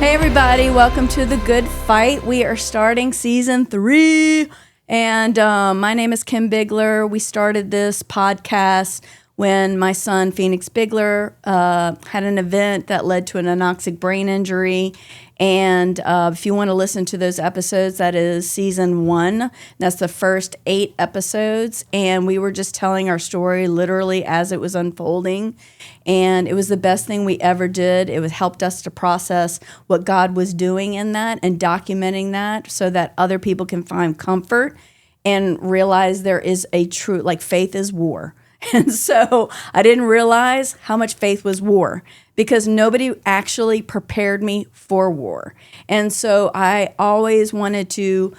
Hey everybody, welcome to The Good Fight. We are starting season 3, and my name is Kim Bigler. We started this podcast when my son, Phoenix Bigler, had an event that led to an anoxic brain injury. And if you want to listen to those episodes, that is season 1. That's the first 8 episodes. And we were just telling our story literally as it was unfolding. And it was the best thing we ever did. It helped us to process what God was doing in that and documenting that so that other people can find comfort and realize there is a true, like faith is war. And so I didn't realize how much faith was war because nobody actually prepared me for war. And so I always wanted to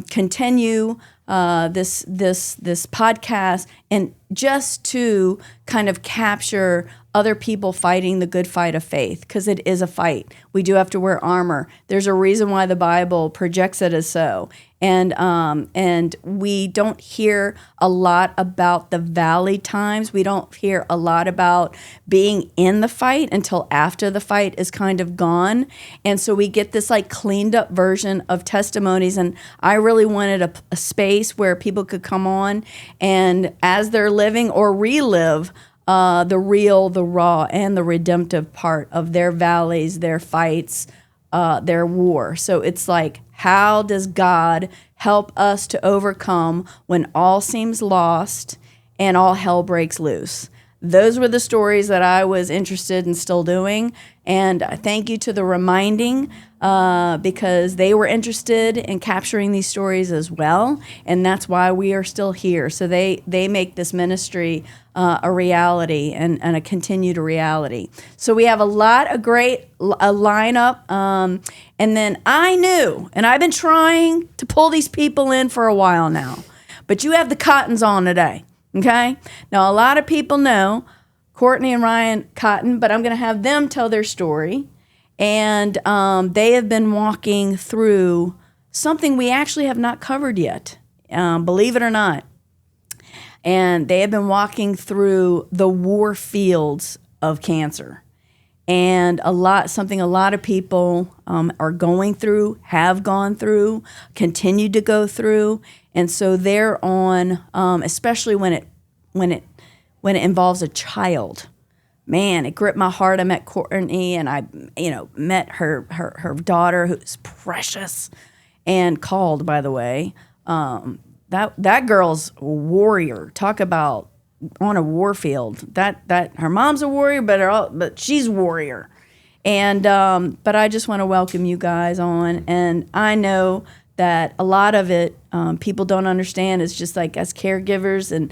continue this podcast and just to kind of capture other people fighting the good fight of faith, because it is a fight. We do have to wear armor. There's a reason why the Bible projects it as so. And we don't hear a lot about the valley times. We don't hear a lot about being in the fight until after the fight is kind of gone. And so we get this like cleaned up version of testimonies. And I really wanted a space where people could come on and as they're living or relive the real, the raw, and the redemptive part of their valleys, their fights, their war. So it's like, how does God help us to overcome when all seems lost and all hell breaks loose? Those were the stories that I was interested in still doing. And thank you to the reminding because they were interested in capturing these stories as well. And that's why we are still here. So they make this ministry a reality and a continued reality. So we have a lot of great lineup. And then I knew, and I've been trying to pull these people in for a while now, but you have the Cottons on today. Okay? Now, a lot of people know Courtney and Ryan Cotton, but I'm going to have them tell their story. And they have been walking through something we actually have not covered yet, believe it or not. And they have been walking through the war fields of cancer. And something a lot of people are going through, have gone through, continue to go through. And so they're on, especially when it involves a child. Man, it gripped my heart. I met Courtney, and I, met her daughter, who's precious and called, by the way. That girl's a warrior. Talk about on a war field. That her mom's a warrior, but she's a warrior. And but I just want to welcome you guys on, and I know that a lot of it people don't understand. It's just like as caregivers and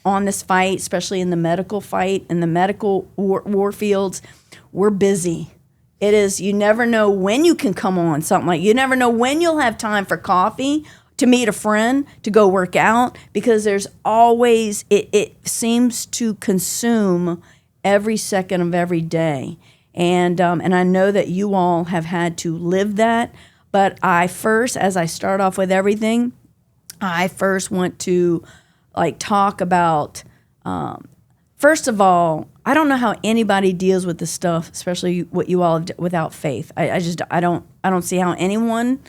on this fight, especially in the medical fight, in the medical war fields, we're busy. It is, you never know when you can come on something like, you never know when you'll have time for coffee, to meet a friend, to go work out, because there's always, it seems to consume every second of every day. And I know that you all have had to live that. But as I start off with everything, I first want to talk about, first of all, I don't know how anybody deals with this stuff, especially what you all have without faith. I don't see how anyone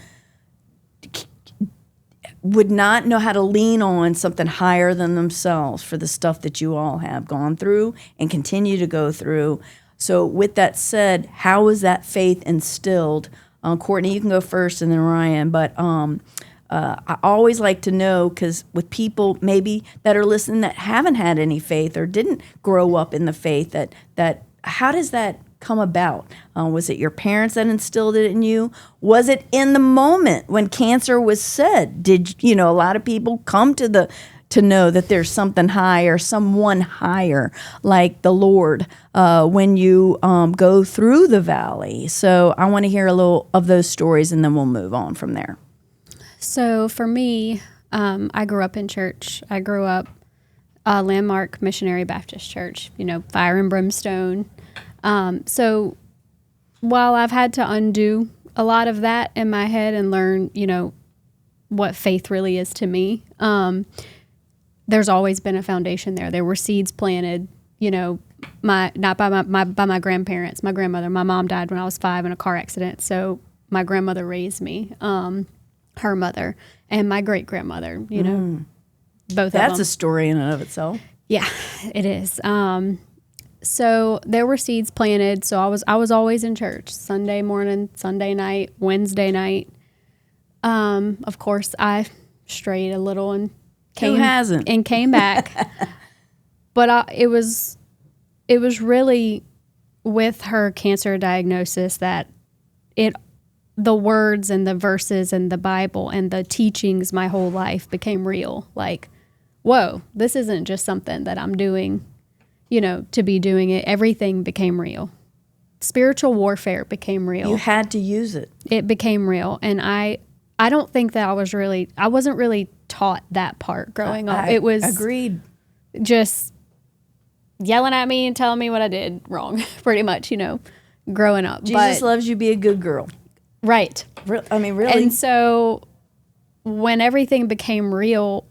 would not know how to lean on something higher than themselves for the stuff that you all have gone through and continue to go through. So with that said, how is that faith instilled? Courtney, you can go first, and then Ryan. But I always like to know, because with people maybe that are listening that haven't had any faith or didn't grow up in the faith, that how does that come about? Was it your parents that instilled it in you? Was it in the moment when cancer was said? Did a lot of people come to know that there's something higher, someone higher, like the Lord, when you go through the valley? So I want to hear a little of those stories, and then we'll move on from there. So for me, I grew up in church. I grew up Landmark Missionary Baptist Church, fire and brimstone. So while I've had to undo a lot of that in my head and learn, what faith really is to me, there's always been a foundation there. There were seeds planted, not by my grandparents, my grandmother. My mom died when I was 5 in a car accident. So my grandmother raised me, her mother, and my great grandmother, you know, both of them. That's a story in and of itself. Yeah, it is. So there were seeds planted. So I was always in church, Sunday morning, Sunday night, Wednesday night. Of course, I strayed a little and came back. But it was really with her cancer diagnosis that the words and the verses and the Bible and the teachings my whole life became real. Like, whoa, this isn't just something that I'm doing, you know, to be doing it. Everything became real. Spiritual warfare became real. You had to use it. It became real. And I don't think that I wasn't really taught that part growing up. It was agreed. Just yelling at me and telling me what I did wrong, pretty much, you know, growing up. Jesus loves you, be a good girl. Right. I mean, really. And so when everything became real,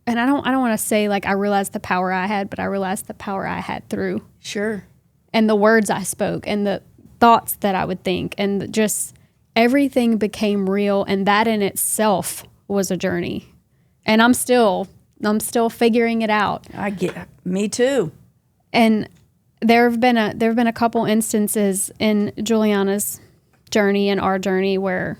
and I don't want to say like I realized the power I had, but I realized the power I had through. Sure. And the words I spoke and the thoughts that I would think, and just everything became real, and that in itself was a journey. And I'm still figuring it out. Me too. And there have been a couple instances in Juliana's journey and our journey where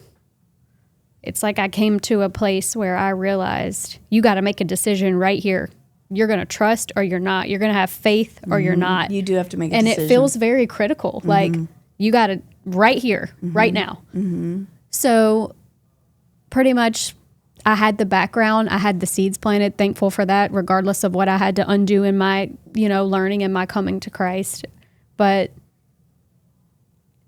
it's like I came to a place where I realized you got to make a decision right here. You're going to trust or you're not. You're going to have faith or you're not. You do have to make a decision. decision. And it feels very critical. Like you got to right here, right now. So pretty much I had the background. I had the seeds planted. Thankful for that, regardless of what I had to undo in my, you know, learning and my coming to Christ. But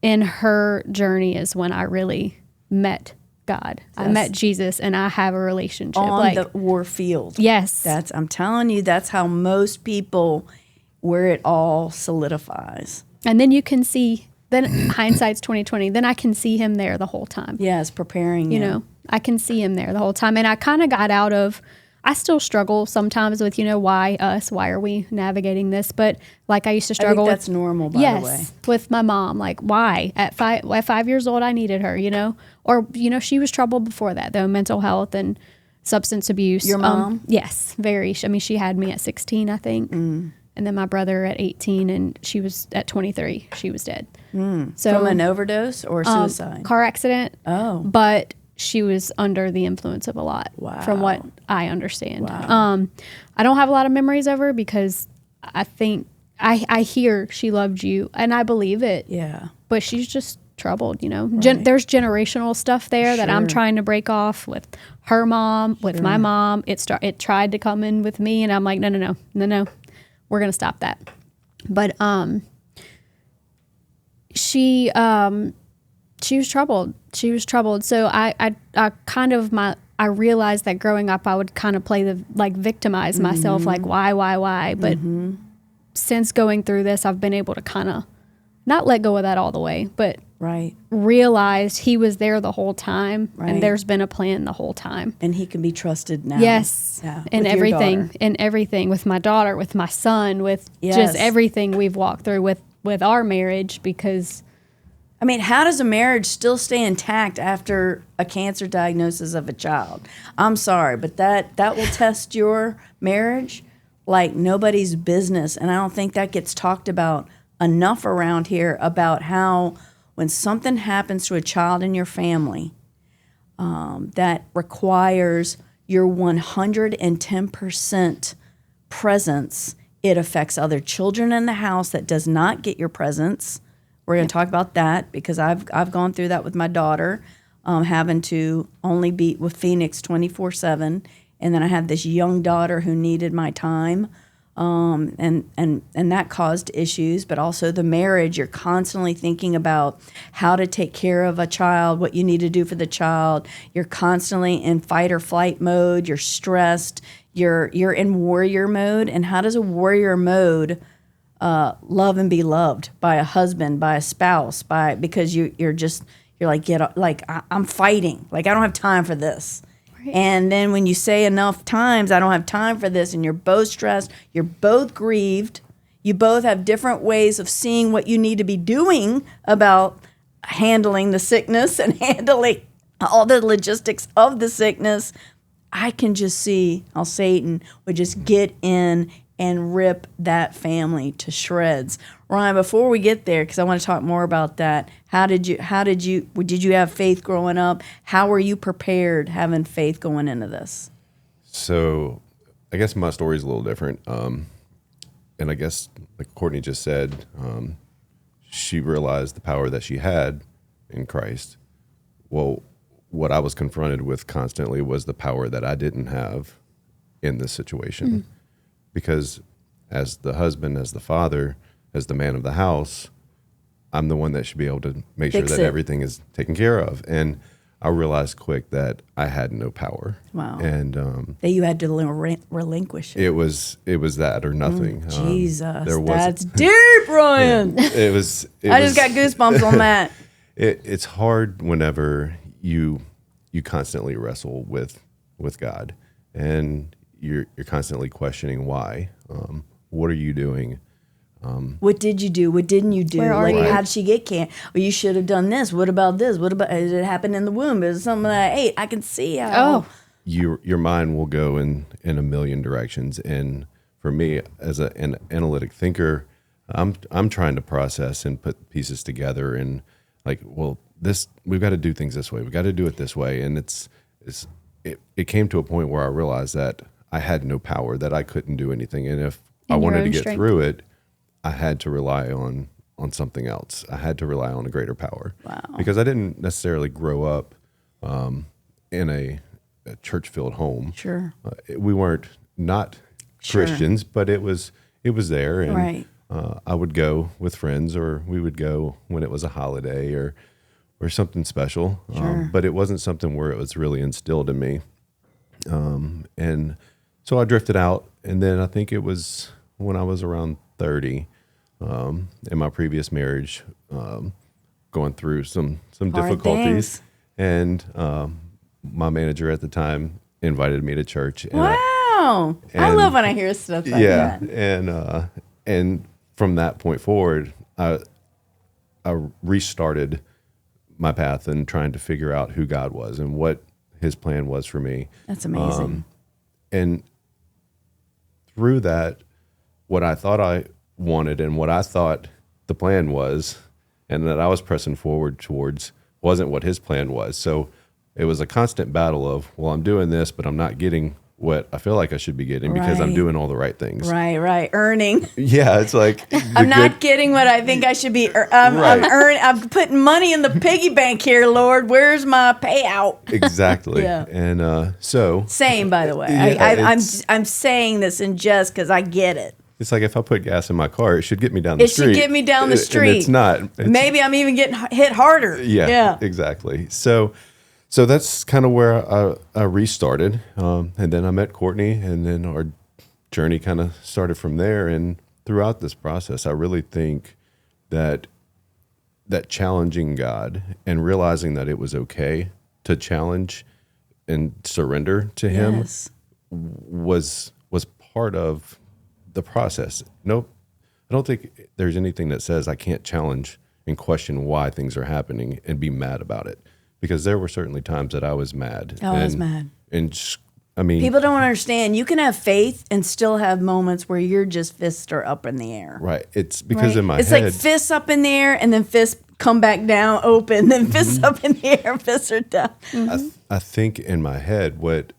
in her journey is when I really met God. Yes. I met Jesus, and I have a relationship. On the war field. Yes. I'm telling you, that's how most people, where it all solidifies. And then you can see, then hindsight's 2020, then I can see him there the whole time. Yes, preparing you know, I can see him there the whole time. And I kind of got out of, I still struggle sometimes with, you know, why us? Why are we navigating this? But like I used to struggle I think that's normal, by the way. With my mom. Like, why? At 5 years old, I needed her, you know? Or, you know, she was troubled before that, though, mental health and substance abuse. Your mom? Yes, very. I mean, she had me at 16, I think. And then my brother at 18, and she was at 23. She was dead. So, from an overdose or suicide? Car accident. Oh. But she was under the influence of a lot, from what I understand. Wow. I don't have a lot of memories of her because I think I hear she loved you, and I believe it. Yeah. But she's just troubled, you know. Right. There's generational stuff there that I'm trying to break off with her mom, with my mom. It tried to come in with me, and I'm like, no. We're going to stop that. But she was troubled. So I kind of I realized that growing up I would kind of play victimize myself, like why. But since going through this, I've been able to kind of not let go of that all the way, but realized he was there the whole time, and there's been a plan the whole time, and he can be trusted now. Yes, in everything with my daughter, with my son, with just everything we've walked through with our marriage. Because I mean, how does a marriage still stay intact after a cancer diagnosis of a child? I'm sorry, but that will test your marriage like nobody's business. And I don't think that gets talked about enough around here, about how when something happens to a child in your family that requires your 110% presence, it affects other children in the house that does not get your presence. We're going to talk about that because I've gone through that with my daughter, having to only be with Phoenix 24/7, and then I had this young daughter who needed my time, and that caused issues. But also the marriage, you're constantly thinking about how to take care of a child, what you need to do for the child. You're constantly in fight or flight mode. You're stressed. You're in warrior mode. And how does a warrior mode love and be loved by a husband, by a spouse, because you're like, I'm fighting. Like, I don't have time for this. And then when you say enough times, I don't have time for this, and you're both stressed, you're both grieved, you both have different ways of seeing what you need to be doing about handling the sickness and handling all the logistics of the sickness. I can just see how Satan would just get in and rip that family to shreds. Ryan, before we get there, because I want to talk more about that, did you have faith growing up? How were you prepared having faith going into this? So I guess my story is a little different. And I guess, like Courtney just said, she realized the power that she had in Christ. Well, what I was confronted with constantly was the power that I didn't have in this situation. Because as the husband, as the father, as the man of the house, I'm the one that should be able to make sure that everything is taken care of. And I realized quick that I had no power. Wow. And that you had to relinquish it. It was that or nothing. Jesus, that's deep, Ryan. Yeah, it was. I just got goosebumps on that. It's hard whenever you constantly wrestle with God, and you're constantly questioning why. What are you doing? What did you do? What didn't you do? Like, how did she get cancer? Well, you should have done this. What about this? What about, did it happen in the womb? Is it something that I ate? I can see how. Your mind will go in a million directions. And for me, as an analytic thinker, I'm trying to process and put pieces together and like, well, we've got to do things this way. We've got to do it this way. And it came to a point where I realized that I had no power, that I couldn't do anything. And if I wanted to get through it, I had to rely on something else. I had to rely on a greater power. Wow. Because I didn't necessarily grow up in a church-filled home. Sure. We weren't not Christians, but it was there. And I would go with friends, or we would go when it was a holiday or something special. Sure. But it wasn't something where it was really instilled in me. And so I drifted out. And then I think it was when I was around 30, in my previous marriage, going through some difficulties. And my manager at the time invited me to church. And wow. I love when I hear stuff like that. And from that point forward, I restarted my path and trying to figure out who God was and what his plan was for me. That's amazing. And through that, what I thought I wanted and what I thought the plan was, and that I was pressing forward towards, wasn't what his plan was. So it was a constant battle of, well, I'm doing this, but I'm not getting what I feel like I should be getting because I'm doing all the right things. Right. Earning. Yeah, it's like I'm not getting what I think I should be. I'm putting money in the piggy bank here, Lord. Where's my payout? Exactly. Yeah. And so same, by the way. Yeah, I'm saying this in jest because I get it. It's like if I put gas in my car, it should get me down the street. It should get me down the street. And it's not. Maybe I'm even getting hit harder. Yeah. Exactly. So that's kind of where I restarted. And then I met Courtney, and then our journey kind of started from there. And throughout this process, I really think that challenging God and realizing that it was okay to challenge and surrender to him was part of the process. Nope. I don't think there's anything that says I can't challenge and question why things are happening and be mad about it. Because there were certainly times that I was mad. I was mad. And I mean, people don't understand. You can have faith and still have moments where your just fists are up in the air. Right. It's because in my head, it's like fists up in the air and then fists come back down open, then fists up in the air, fists are down. I think in my head what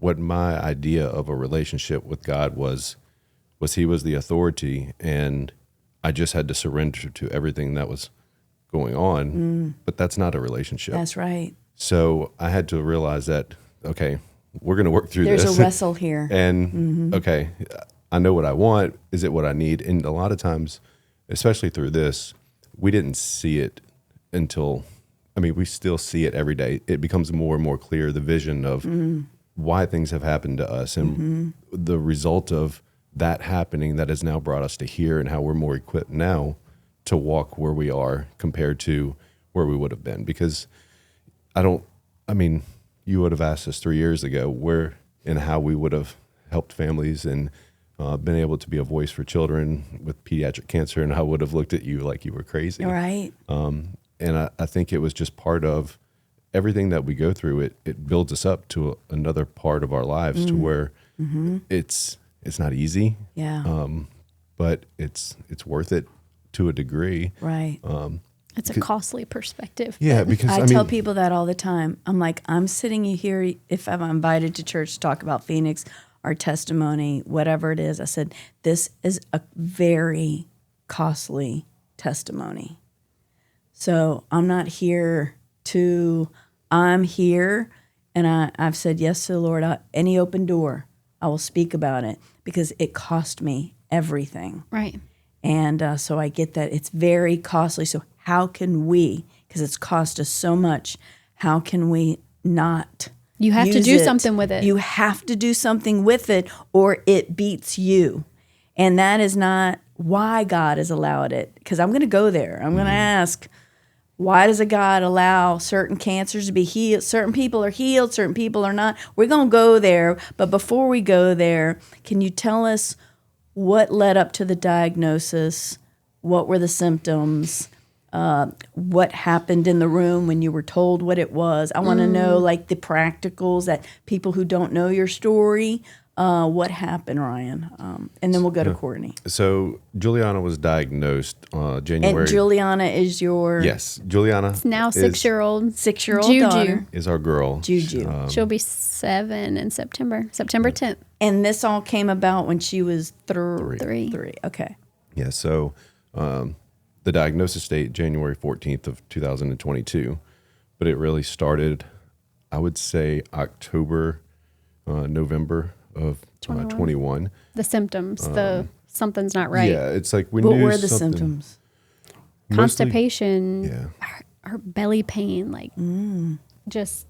my idea of a relationship with God was he was the authority, and I just had to surrender to everything that was going on, but that's not a relationship. That's right. So I had to realize that, okay, we're going to work through this. There's a wrestle here. And, okay, I know what I want. Is it what I need? And a lot of times, especially through this, we didn't see it until, we still see it every day. It becomes more and more clear, the vision of why things have happened to us and the result of that happening that has now brought us to here, and how we're more equipped now to walk where we are compared to where we would have been. Because you you would have asked us 3 years ago where and how we would have helped families and been able to be a voice for children with pediatric cancer, and I would have looked at you like you were crazy. Right. And I think it was just part of everything that we go through. It builds us up to another part of our lives to where it's not easy. Yeah. But it's worth it to a degree. Right. It's a costly perspective. Yeah, because I tell people that all the time. I'm like, I'm sitting here, if I'm invited to church to talk about Phoenix, our testimony, whatever it is, I said, this is a very costly testimony. So I'm not here I'm here, and I've said yes to the Lord. Any open door, I will speak about it because it cost me everything. Right. And so I get that it's very costly. So how can we, because it's cost us so much, how can we not You have to use do it? something with it. You have to do something with it or it beats you. And that is not why God has allowed it. Because I'm going to go there. I'm going to ask, why does a God allow certain cancers to be healed? Certain people are healed, certain people are not. We're going to go there. But before we go there, can you tell us what led up to the diagnosis? What were the symptoms? What happened in the room when you were told what it was? I want to know, like, the practicals that people who don't know your story, what happened, Ryan? And then we'll go to Courtney. So Juliana was diagnosed January. And Juliana is your Yes, Juliana. It's now is 6-year-old. 6-year-old Juju. daughter. Is our girl. Juju. She'll be 7 in September 10th. And this all came about when she was Three. Three. Okay. Yeah. So the diagnosis date January 14th of 2022, but it really started, I would say, October, November of 21. The symptoms, the something's not right. Yeah, it's like we What knew were the something. symptoms? Mostly- Constipation, Yeah. her belly pain, like just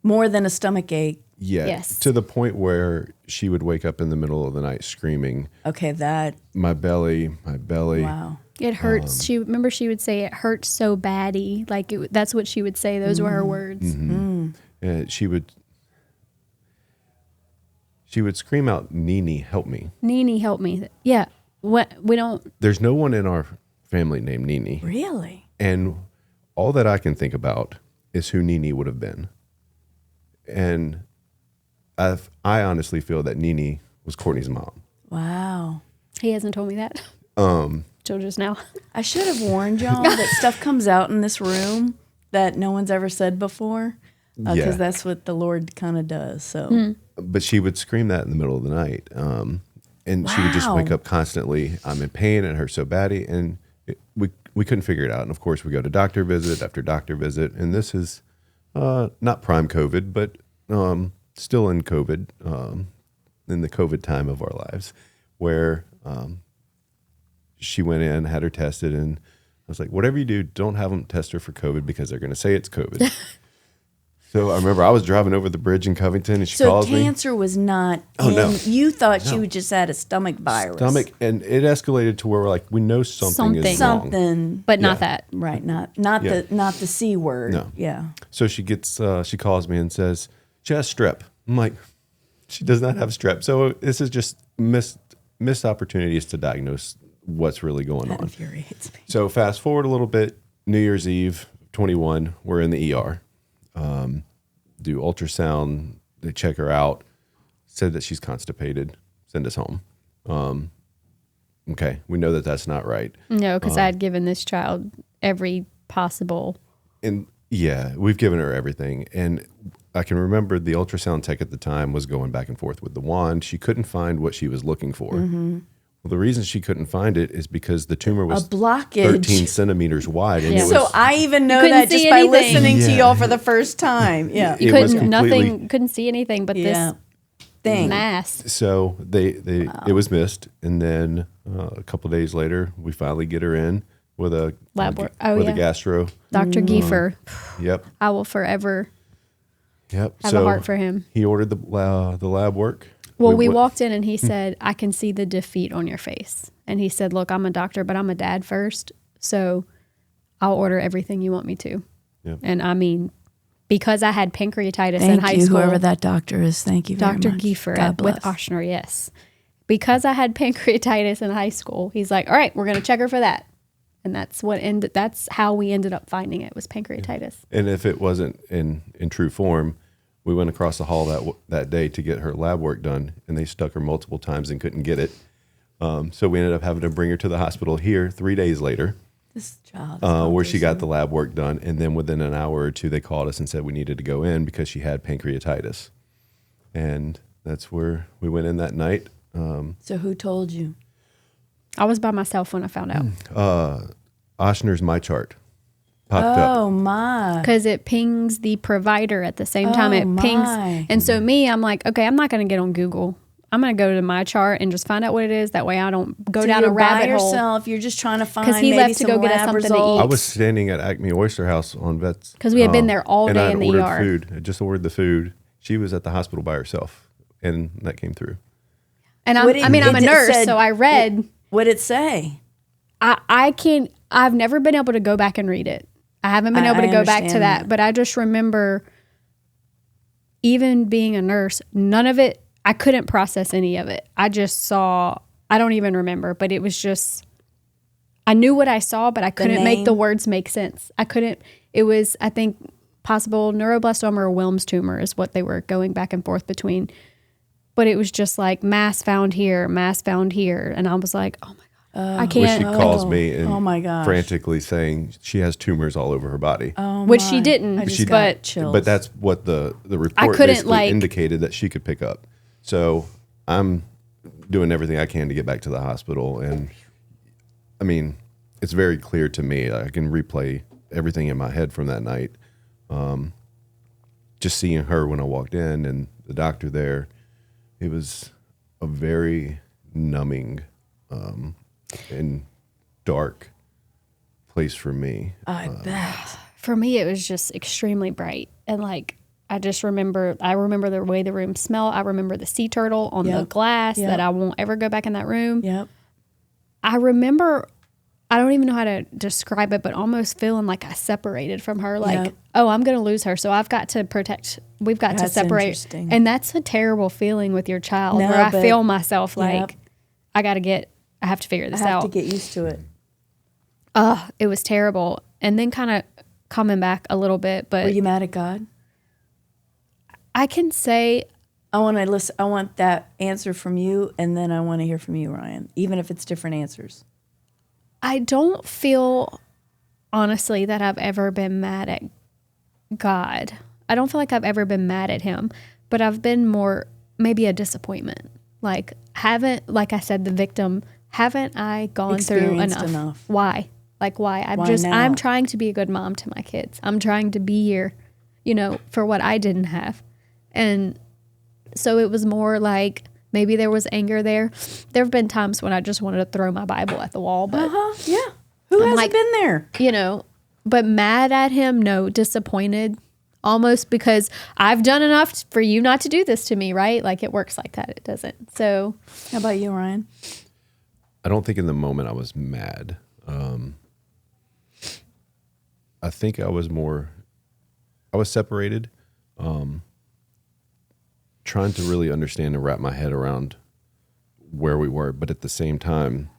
More than a stomach ache. Yeah. Yes. To the point where she would wake up in the middle of the night screaming, Okay, that, my belly. wow. it hurts. She would say it hurts so baddie. Like that's what she would say. Those were her words. And she would scream out, Nini, help me. Nini, help me. Yeah. What we don't. There's no one in our family named Nini. Really? And all that I can think about is who Nini would have been. And I honestly feel that Nini was Courtney's mom. Wow. He hasn't told me that. Till just now. I should have warned y'all that stuff comes out in this room that no one's ever said before. Because Yeah. that's what the Lord kind of does. So, But she would scream that in the middle of the night. And she would just Wow. wake up constantly. I'm in pain. It hurts so badly. And we couldn't figure it out. And of course, we go to doctor visit after doctor visit. And this is not prime COVID, but still in COVID, in the COVID time of our lives, where she went in, had her tested, and I was like, whatever you do, don't have them test her for COVID because they're going to say it's COVID. So I remember I was driving over the bridge in Covington, and she so calls me. cancer was not Oh, no. You thought she just had a stomach virus. And it escalated to where we're like, we know something is wrong. Something. But not Yeah. that. Right. Not Yeah. the C word. No. Yeah. So she calls me and says, she has strep. I'm like, she does not have strep. So this is just missed opportunities to diagnose what's really going That on. infuriates me. So fast forward a little bit, New Year's Eve, 21, we're in the ER. Do ultrasound, they check her out, said that she's constipated, send us home. Okay, we know that that's not right. No, because I had given this child every possible. And yeah, we've given her everything. And I can remember the ultrasound tech at the time was going back and forth with the wand. She couldn't find what she was looking for. Well, the reason she couldn't find it is because the tumor was A blockage. 13 centimeters wide. And Yeah. it was, So I even know couldn't that just see by anything. listening to Yeah. y'all for the first time. Yeah. You It was couldn't couldn't see anything but Yeah. this Thing. mass. so it was missed. And then a couple of days later, we finally get her in with a Lab work. Oh, with yeah. a gastro. Dr. Giefer, Yep. I will forever Yep. have a heart for him. He ordered the lab work. Well, we walked in and he said, I can see the defeat on your face. And he said, look, I'm a doctor, but I'm a dad first. So I'll order everything you want me to. Yep. And I mean, because I had pancreatitis in Thank high you, school. whoever that doctor is. Thank you very Dr. much. Giefer God with bless. Ochsner, yes. Because I had pancreatitis in high school, he's like, all right, we're going to check her for that. And that's how we ended up finding it, was pancreatitis. And if it wasn't in true form, we went across the hall that day to get her lab work done, and they stuck her multiple times and couldn't get it. So we ended up having to bring her to the hospital here 3 days later, This child. where she got the lab work done. And then within an hour or two, they called us and said we needed to go in because she had pancreatitis. And that's where we went in that night. So who told you? I was by myself when I found out. Ochsner's My Chart popped up. Oh my. Because it pings the provider at the same time. Oh, It pings. my. And so I'm like, okay, I'm not going to get on Google. I'm going to go to My Chart and just find out what it is. That way I don't go So down you're a rabbit by hole. yourself. You're just trying to find 'Cause he maybe left to some go get us lab something to results. eat. I was standing at Acme Oyster House on Vets. 'Cause we had been there all and day I in the ordered ER. food. I just ordered the food. She was at the hospital by herself, and that came through. And What did- I'm a it nurse, said- so I read. What'd it say? I can't. I've never been able to go back and read it. I haven't been able to I go back to understand that. that. But I just remember, even being a nurse, none of it. I couldn't process any of it. I just saw. I don't even remember. But it was just. I knew what I saw, but I couldn't make the name? words make sense. I couldn't. It was, I think, possible neuroblastoma or Wilms tumor is what they were going back and forth between. But it was just like mass found here, and I was like, oh my god, I Well, can't. she calls me and Oh my gosh. frantically saying she has tumors all over her body. Which she didn't, I just She- got but- chills. But that's what the report couldn't, basically like- indicated that she could pick up. So I'm doing everything I can to get back to the hospital. And I mean, it's very clear to me. I can replay everything in my head from that night. Just seeing her when I walked in and the doctor there, it was a very numbing and dark place for me. I bet. For me, it was just extremely bright. And like, I remember the way the room smelled. I remember the sea turtle on the Yep. glass Yep. that I won't ever go back in that room. Yep. I remember, I don't even know how to describe it, but almost feeling like I separated from her. Like, Yep. oh, I'm going to lose her. So I've got to protect, we've got to That's separate. interesting. And that's a terrible feeling with your child No, where I but- feel myself like, Yep. I have to figure this I have out. to get used to it. It was terrible. And then kind of coming back a little bit, but Were you mad at God? I can say I want to listen. I want that answer from you, and then I want to hear from you, Ryan, even if it's different answers. I don't feel, honestly, that I've ever been mad at God. I don't feel like I've ever been mad at him, but I've been more maybe a disappointment. Like, like I said, the victim, haven't I gone through Experienced enough? enough. Why? Like, why? Why now? I'm trying to be a good mom to my kids. I'm trying to be here, for what I didn't have. And so it was more like, maybe there was anger there. There have been times when I just wanted to throw my Bible at the wall, but Yeah. Who hasn't like- been there? but mad at him, no, disappointed, almost because I've done enough for you not to do this to me, right? Like, it works like that. It doesn't. So How about you, Ryan? I don't think in the moment I was mad. I think I was separated, trying to really understand and wrap my head around where we were. But at the same time,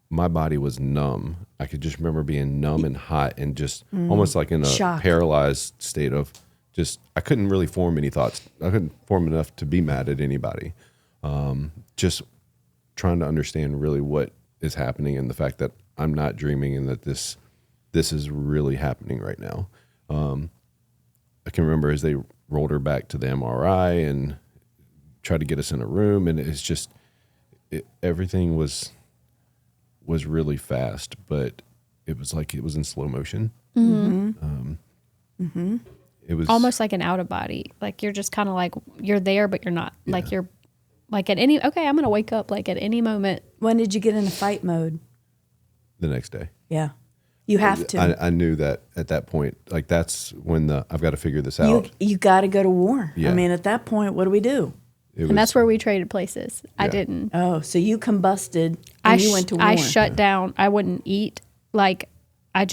my body was numb. I could just remember being numb and hot and just almost like in a Shock. paralyzed state of just, I couldn't really form any thoughts. I couldn't form enough to be mad at anybody. Just trying to understand really what is happening and the fact that I'm not dreaming and that this is really happening right now. I can remember as they rolled her back to the MRI and tried to get us in a room, and it's just everything was really fast, but it was like it was in slow motion. It was almost like an out of body. Like, you're just kind of like, you're there, but you're not. Yeah. Like, you're like at any, okay, I'm going to wake up like at any moment. When did you get into fight mode? the next day. Yeah. You have to. I knew that at that point, like that's when I've got to figure this out. You got to go to war. Yeah. I mean, at that point, what do we do? And that's where we traded places. I didn't. Oh, so you combusted and you went to war. I shut down. I wouldn't eat. Like, I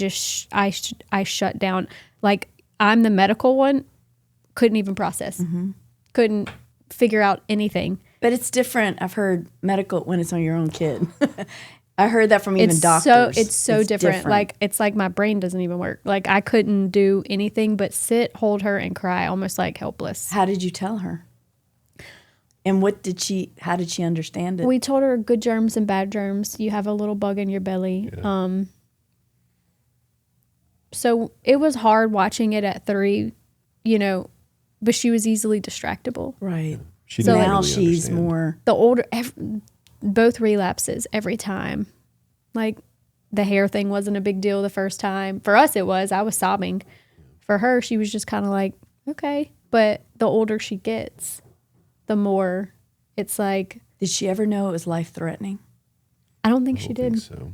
shut down. Like, I'm the medical one, couldn't even process, couldn't figure out anything. But it's different. I've heard medical when it's on your own kid. I heard that from even doctors. It's so different. Like, it's like my brain doesn't even work. Like, I couldn't do anything but sit, hold her, and cry, almost like helpless. How did you tell her? And how did she understand it? We told her good germs and bad germs. You have a little bug in your belly. Yeah. So it was hard watching it at 3, but she was easily distractible. Right. She So didn't now really she's understand. more. The older, both relapses every time. Like, the hair thing wasn't a big deal the first time. For us, it was. I was sobbing. For her, she was just kind of like, okay. But the older she gets, the more it's like. Did she ever know it was life-threatening? I don't think I she don't did. think so.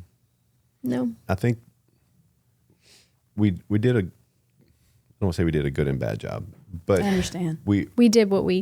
No. I think we did I don't want to say we did a good and bad job, but I understand. we did what we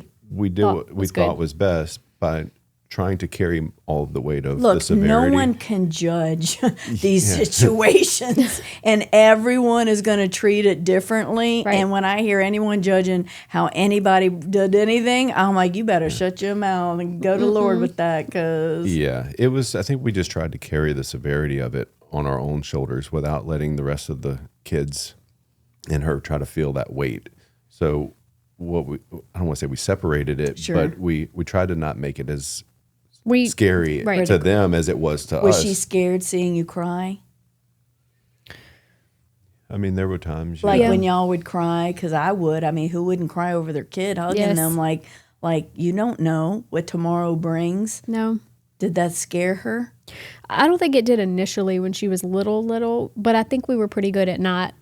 did thought what we was thought good. was best by trying to carry all of the weight of the Look, severity. no one can judge these situations, and everyone is going to treat it differently. Right. And when I hear anyone judging how anybody did anything, I'm like, you better shut your mouth and go to the Lord with that, because Yeah, it was. I think we just tried to carry the severity of it on our own shoulders without letting the rest of the kids and her try to feel that weight. So I don't want to say we separated it, Sure. but we tried to not make it as we scary Right. to them as it was to was us. she scared seeing you cry? I mean, there were times Like Yeah. when y'all would cry, because I would. I mean, who wouldn't cry over their kid hugging Yes. them? Like you don't know what tomorrow brings. No. Did that scare her? I don't think it did initially when she was little, but I think we were pretty good at not.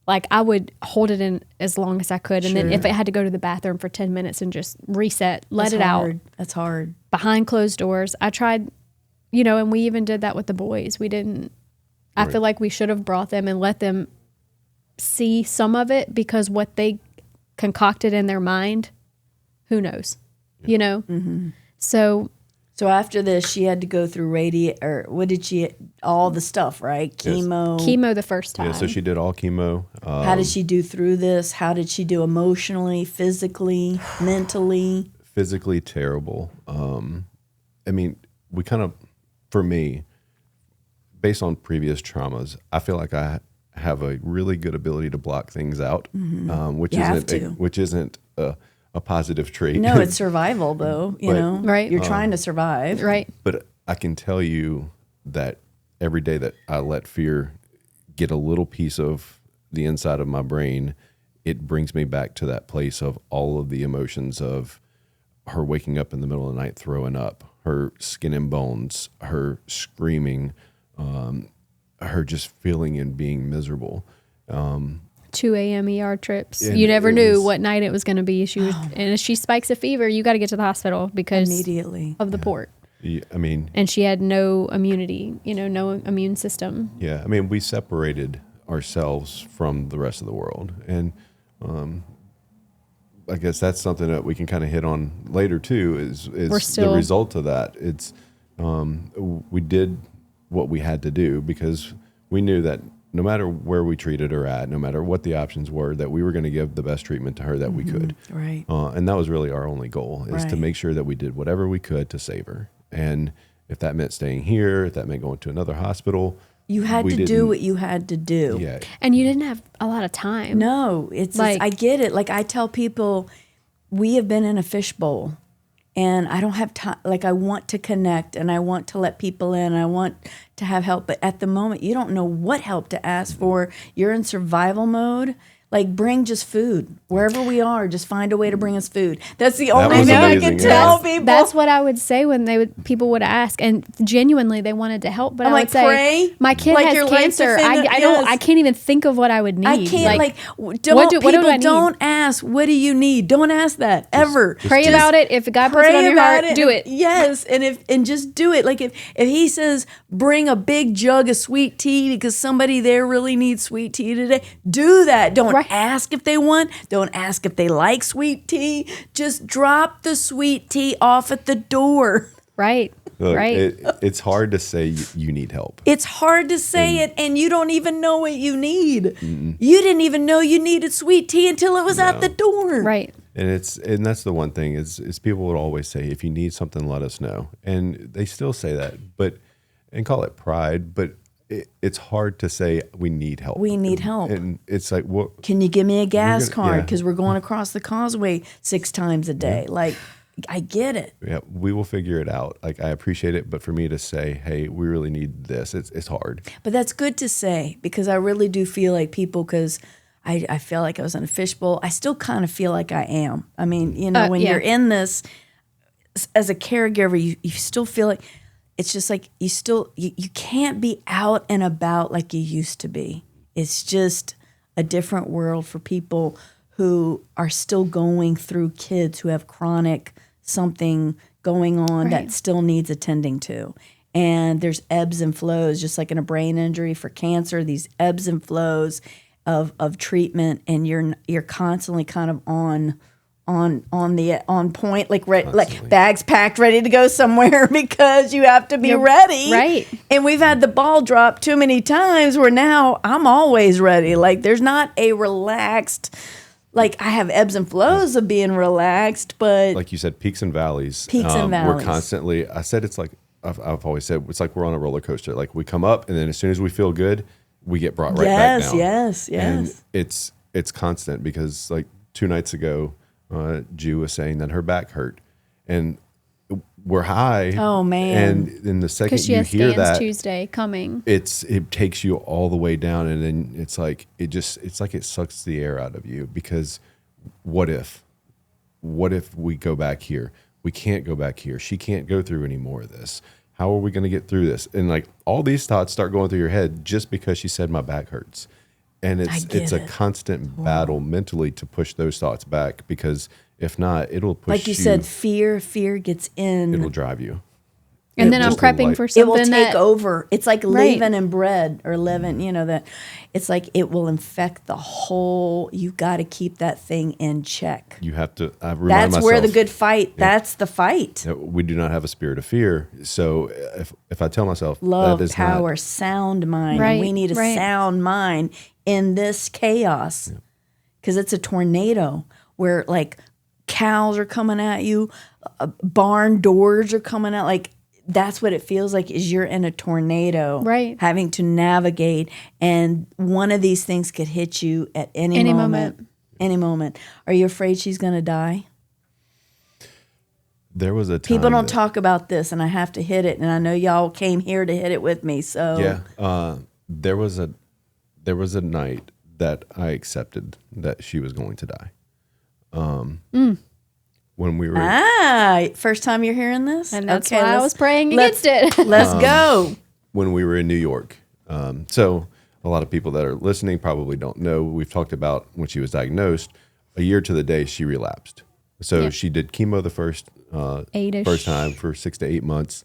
Like, I would hold it in as long as I could, and then Sure. if it had to go to the bathroom for 10 minutes and just reset, let That's it hard. out That's hard. behind closed doors. I tried, and we even did that with the boys. We didn't. I feel like we should have brought them and let them see some of it, because what they concocted in their mind, who knows, So So after this, she had to go through all the stuff, right? chemo the first time. Yeah, so she did all chemo. How did she do through this? How did she do emotionally, physically, mentally? Physically terrible. I mean, we kind of, for me, based on previous traumas, I feel like I have a really good ability to block things out, which You have isn't to. which isn't a positive trait. No, it's survival, though. Right. You're trying to survive. right. But I can tell you that every day that I let fear get a little piece of the inside of my brain, it brings me back to that place of all of the emotions of her waking up in the middle of the night throwing up, her skin and bones, her screaming, her just feeling and being miserable. 2 a.m. ER trips. And You never it knew was- what night it was going to be. And if she spikes a fever, you got to get to the hospital because Immediately. of the port. I mean, And she had no immunity, no immune system. yeah, I mean, we separated ourselves from the rest of the world. And I guess that's something that we can kind of hit on later too, is the result of that. It's we did what we had to do because we knew that no matter where we treated her at, no matter what the options were, that we were going to give the best treatment to her that we could. Right. And that was really our only goal, is to Right. make sure that we did whatever we could to save her. And if that meant staying here, if that meant going to another hospital, You had we to do didn't- what you had to do. yeah, And you didn't have a lot of time. No, I get it. Like, I tell people, we have been in a fishbowl, and I don't have time. Like, I want to connect, and I want to let people in, and I want to have help. But at the moment, you don't know what help to ask for. You're in survival mode. Like, bring just food. Wherever we are, just find a way to bring us food. That's the only was thing I amazing, can yeah. tell people. That's what I would say when people would ask, and genuinely they wanted to help. But I'm I like, would say, pray, my kid like has your life's cancer. defendant- yes. I can't even think of what I would need. I can't don't what do I need? don't ask, what do you need? Don't ask that ever. Pray about it. If God puts it on your heart, do it. Yes, and just do it. Like if he says bring a big jug of sweet tea because somebody there really needs sweet tea today, do that. Don't Right. ask if they want. Don't ask if they like sweet tea. Just drop the sweet tea off at the door. Right. Look, Right. it's hard to say you need help. It's hard to say it, and you don't even know what you need. You didn't even know you needed sweet tea until it was at the door. Right. And that's the one thing is people would always say, if you need something, let us know. And they still say that, and call it pride, but it's hard to say we need help. We need help. And it's like, what? Can you give me a gas gonna- card? yeah. Because we're going across the causeway 6 times a day. Like, I get it. Yeah, we will figure it out. Like, I appreciate it, but for me to say, hey, we really need this, it's hard. But that's good to say, because I really do feel like people, because I feel like I was in a fishbowl. I still kind of feel like I am. I mean, when yeah. you're in this as a caregiver, you still feel like it's just like you can't be out and about like you used to be. It's just a different world for people who are still going through kids who have chronic something going on that still needs attending to. And there's ebbs and flows, just like in a brain injury for cancer, these ebbs and flows of treatment, and you're constantly kind of on point, like bags packed, ready to go somewhere, because you have to be ready. Right. And we've had the ball drop too many times where now I'm always ready. Like, there's not a relaxed, like, I have ebbs and flows of being relaxed, but Like you said, peaks and valleys. Peaks and valleys. We're constantly, I said, it's like, I've always said, it's like we're on a roller coaster. Like, we come up, and then as soon as we feel good, we get brought right back down. Yes. And it's constant, because like 2 nights ago, Jew was saying that her back hurt, and we're high. Oh, man. And in the second Because she you has hear scans that, Tuesday coming. it takes you all the way down, and then it's like it sucks the air out of you, because what if we go back here? We can't go back here. She can't go through any more of this. How are we going to get through this? And like, all these thoughts start going through your head just because she said my back hurts. And it's a constant battle mentally to push those thoughts back, because if not, it'll push you. Like you said, fear gets in. It'll drive you. And then I'm just prepping like- for It will something take that over. It's like Right. leaven in bread, or leaven, that it's like it will infect the whole. You got to keep that thing in check. You have to remind That's myself. where the good fight. That's the fight. that we do not have a spirit of fear. So if I tell myself Love, that is power, not, sound mind. Right, And we need a right. sound mind in this chaos, because it's a tornado where like cows are coming at you, barn doors are coming out. Like, that's what it feels like, is you're in a tornado, Right. having to navigate, and one of these things could hit you at any moment. Any moment. Are you afraid she's going to die? there was a time People don't that- talk about this, and I have to hit it, and I know y'all came here to hit it with me. So Yeah, there was a night that I accepted that she was going to die. When we were first time you're hearing this? and that's Okay, why I let's- was praying let's- against it. Let's go. when we were in New York. So a lot of people that are listening probably don't know. We've talked about when she was diagnosed, a year to the day she relapsed. So Yep. she did chemo the first 8-ish. first time for 6 to 8 months.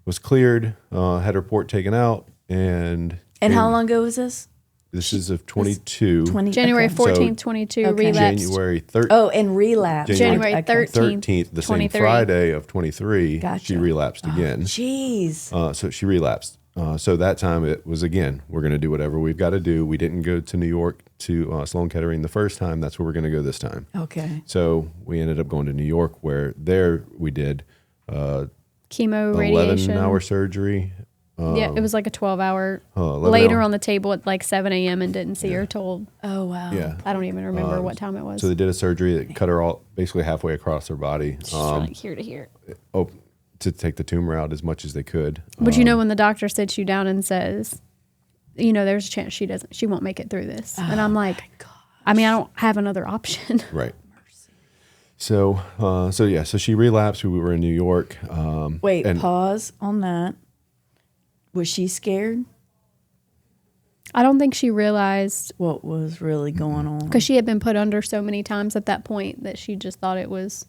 Was cleared, had her port taken out, and How long ago was this? This is of 22. January okay. 14th, 22, Okay. relapsed. January 13th. Oh, and relapse. January Okay. 13th. The same 23. Friday of 23, Gotcha. she relapsed again. Jeez. So she relapsed. So that time it was, again, we're going to do whatever we've got to do. We didn't go to New York to Sloan Kettering the first time. That's where we're going to go this time. Okay. So we ended up going to New York, where there we did Chemo, radiation. 11-hour surgery. Yeah, it was like a 12-hour. 11 Later hour. on the table at like 7 a.m. and didn't see her till Oh, wow. Yeah. I don't even remember what time it was. So they did a surgery that cut her all basically halfway across her body. Just like here to here. To take the tumor out as much as they could. But when the doctor sits you down and says, there's a chance she won't make it through this. And I'm like, I don't have another option. Right. So she relapsed. We were in New York. Wait, and pause on that. Was she scared? I don't think she realized, What was really going on? because she had been put under so many times at that point, that she just thought it was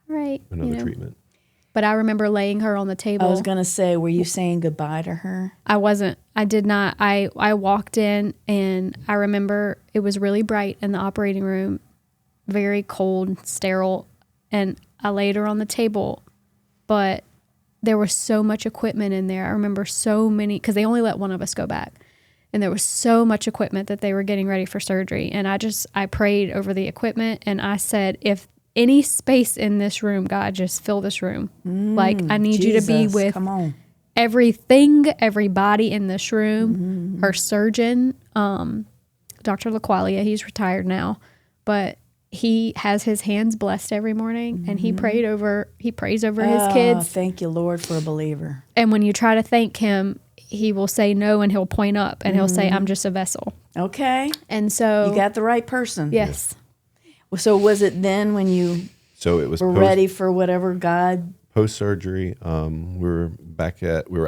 all right. another treatment. But I remember laying her on the table. I was going to say, were you saying goodbye to her? I wasn't. I did not. I walked in, and I remember it was really bright in the operating room, very cold, sterile, and I laid her on the table, but there was so much equipment in there. I remember so many, because they only let one of us go back. And there was so much equipment that they were getting ready for surgery. And I prayed over the equipment, and I said, if any space in this room, God, just fill this room. Like, I need you to be with everything, everybody in this room. Her surgeon, Dr. LaQualia, he's retired now, but he has his hands blessed every morning, and he prays over his kids. Thank you, Lord, for a believer. And when you try to thank him, he will say no, and he'll point up, and he'll say, I'm just a vessel. Okay. And so you got the right person. Yes. So was it then when you were ready for whatever God? Post-surgery, we were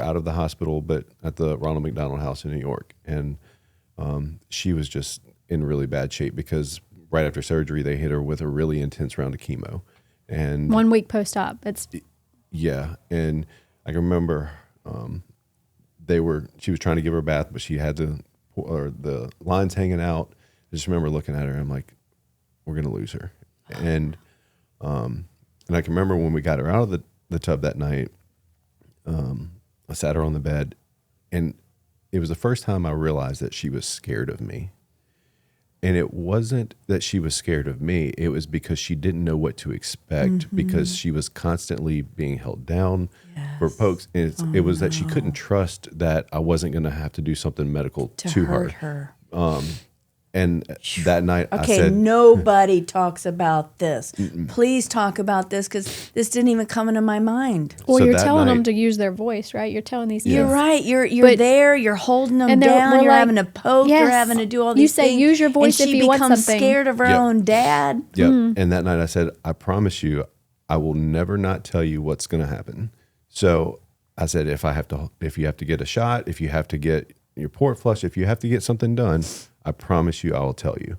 out of the hospital, but at the Ronald McDonald House in New York. And she was just in really bad shape because right after surgery, they hit her with a really intense round of chemo. And 1 week post-op. Yeah. And I can remember she was trying to give her a bath, but she had the lines hanging out. I just remember looking at her and I'm like, we're going to lose her. And I can remember when we got her out of the tub that night, I sat her on the bed, and it was the first time I realized that she was scared of me. And it wasn't that she was scared of me. It was because she didn't know what to expect because she was constantly being held down for pokes. And it was that she couldn't trust that I wasn't going to have to do something medical to her. And that night I said... nobody talks about this. Please talk about this, because this didn't even come into my mind. Well, you're telling them to use their voice, right? You're telling these kids. You're right. You're there. You're holding them down. You're having to poke. You're having to do all these things. You say use your voice if you want something. And she becomes scared of her own dad. Yep. And that night I said, I promise you, I will never not tell you what's going to happen. So I said, if you have to get a shot, if you have to get your port flush, if you have to get something done, I promise you I will tell you.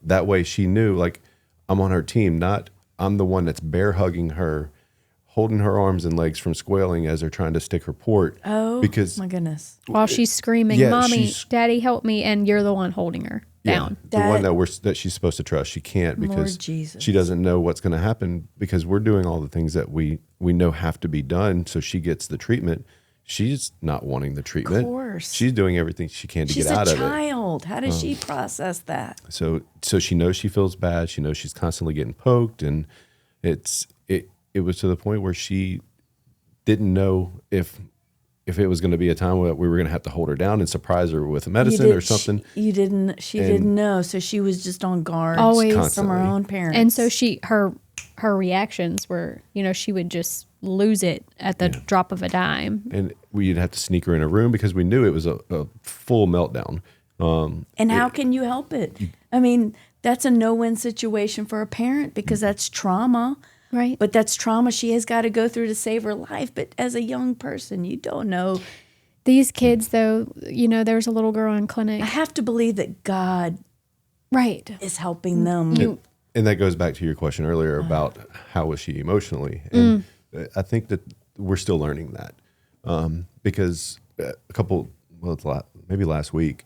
That way she knew, like, I'm on her team, not I'm the one that's bear hugging her, holding her arms and legs from squealing as they're trying to stick her port. Oh, because my goodness. While she's screaming, Mommy, Daddy, help me, and you're the one holding her down. The one that she's supposed to trust. She can't because she doesn't know what's going to happen, because we're doing all the things that we know have to be done so she gets the treatment. She's not wanting the treatment. Of course. She's doing everything she can to get out of it. She's a child. How does she process that? So she knows she feels bad. She knows she's constantly getting poked, and it was to the point where she didn't know if it was going to be a time where we were going to have to hold her down and surprise her with medicine or something. She didn't know. So she was just on guard always from her own parents. And so her reactions were, she would just lose it at the drop of a dime. And we'd have to sneak her in a room because we knew it was a full meltdown. And how can you help it? I mean, that's a no-win situation for a parent, because that's trauma. Right. But that's trauma she has got to go through to save her life. But as a young person, you don't know. These kids, though, there's a little girl in clinic. I have to believe that God is helping them. And that goes back to your question earlier about how was she emotionally. And I think that we're still learning that, because maybe last week,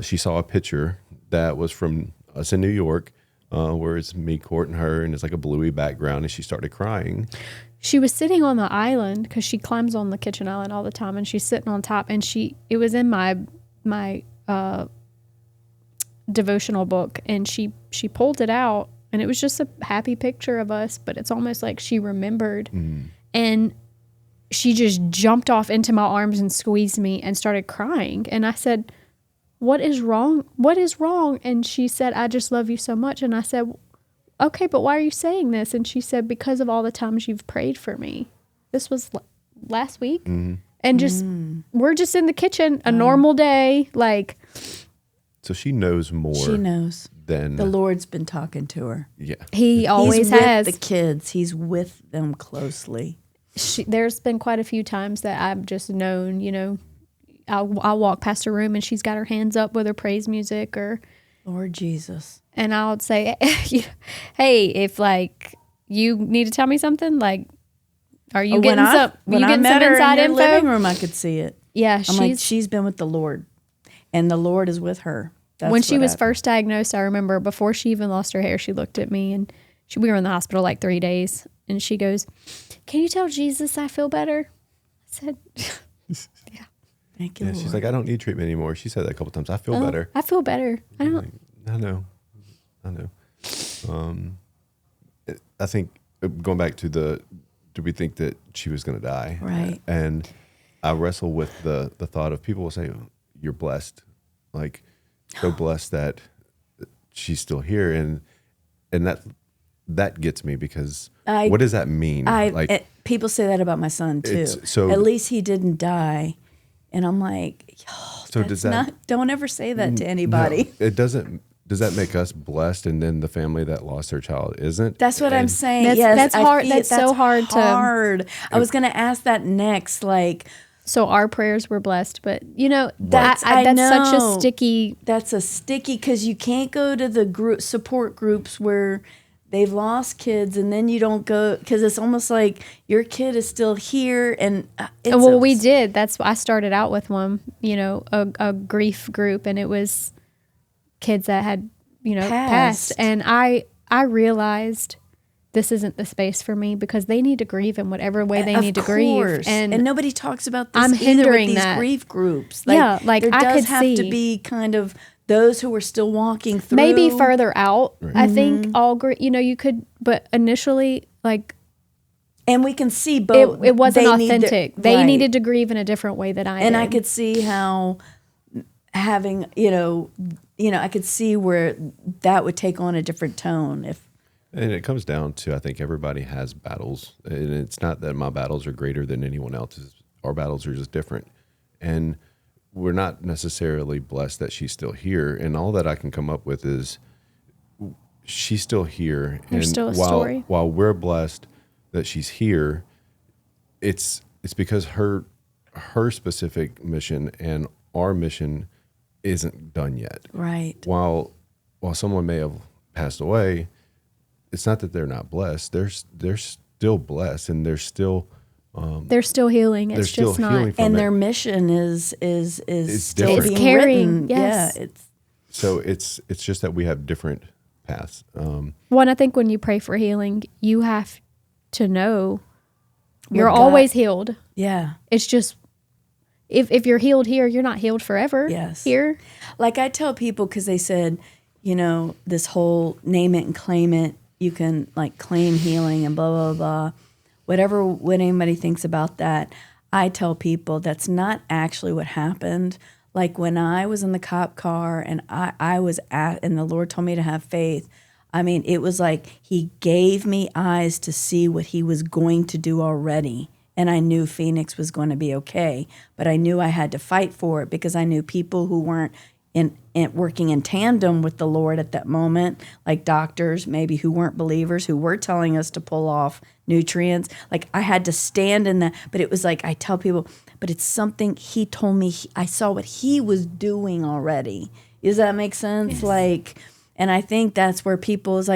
she saw a picture that was from us in New York, where it's me, Court, and her, and it's like a bluey background, and she started crying. She was sitting on the island, because she climbs on the kitchen island all the time, and she's sitting on top, and it was in my devotional book, and she pulled it out, and it was just a happy picture of us, but it's almost like she remembered. And she just jumped off into my arms and squeezed me and started crying. And I said, what is wrong? What is wrong? And she said, I just love you so much. And I said, okay, but why are you saying this? And she said, because of all the times you've prayed for me. This was last week. And we're just in the kitchen, a normal day. So she knows more. She knows. Than the Lord's been talking to her. Yeah. He always has. With the kids. He's with them closely. There's been quite a few times that I've just known, I'll walk past her room and she's got her hands up with her praise music, or Lord Jesus. And I'll say, hey, if you need to tell me something, are you getting some inside info? Living room, I could see it. Yeah. She's been with the Lord, and the Lord is with her. When she was first diagnosed, I remember before she even lost her hair, she looked at me, and we were in the hospital 3 days, and she goes, can you tell Jesus I feel better? said, Thank you, Yeah, she's Lord. like, I don't need treatment anymore. She said that a couple times. I feel better. I feel better. I don't. Like, I know. I think going back to do we think that she was going to die? Right. And I wrestle with the thought of people will say, you're blessed. Like, so blessed that she's still here. And that gets me because what does that mean? People say that about my son too. So at least he didn't die. And I'm like, so does that, don't ever say that to anybody. No, it doesn't. Does that make us blessed, and then the family that lost their child isn't? That's what I'm saying. That's hard. That's so hard to. I was going to ask that next. Like, so our prayers were blessed, but that's such a sticky. That's a sticky because you can't go to the support groups where they've lost kids, and then you don't go because it's almost like your kid is still here. And we did. That's I started out with one, a grief group, and it was kids that had passed, and I realized this isn't the space for me because they need to grieve in whatever way they need to grieve, and nobody talks about this. I'm hindering with these that grief groups. there I could have see to be kind of those who are still walking through, maybe further out. Right. I think all you could, but initially and we can see both. It wasn't authentic. They right. needed to grieve in a different way than I did. And I could see how having, I could see where that would take on a different tone. And it comes down to, I think everybody has battles. And it's not that my battles are greater than anyone else's. Our battles are just different. And we're not necessarily blessed that she's still here. And all that I can come up with is she's still here. There's and still a story. While we're blessed that she's here, it's because her specific mission and our mission isn't done yet. Right. While someone may have passed away, it's not that they're not blessed. They're still blessed, and they're still healing. It's just not. healing from And it. their mission is still different. being carrying, written. yes. Yeah. So it's just that we have different paths. One, I think when you pray for healing, you have to know you're God- always healed. Yeah. It's just if you're healed here, you're not healed forever. Yes. Here. Like I tell people, because they said, this whole name it and claim it, you can claim healing and blah, blah, blah. What anybody thinks about that, I tell people that's not actually what happened. Like when I was in the cop car and I was and the Lord told me to have faith, I mean, it was like he gave me eyes to see what he was going to do already. And I knew Phoenix was going to be okay, but I knew I had to fight for it because I knew people who weren't working in tandem with the Lord at that moment, like doctors maybe who weren't believers, who were telling us to pull off nutrients. Like I had to stand in that, but it was like I tell people, but it's something he told me. I saw what he was doing already. Does that make sense? Yes. And I think that's where people is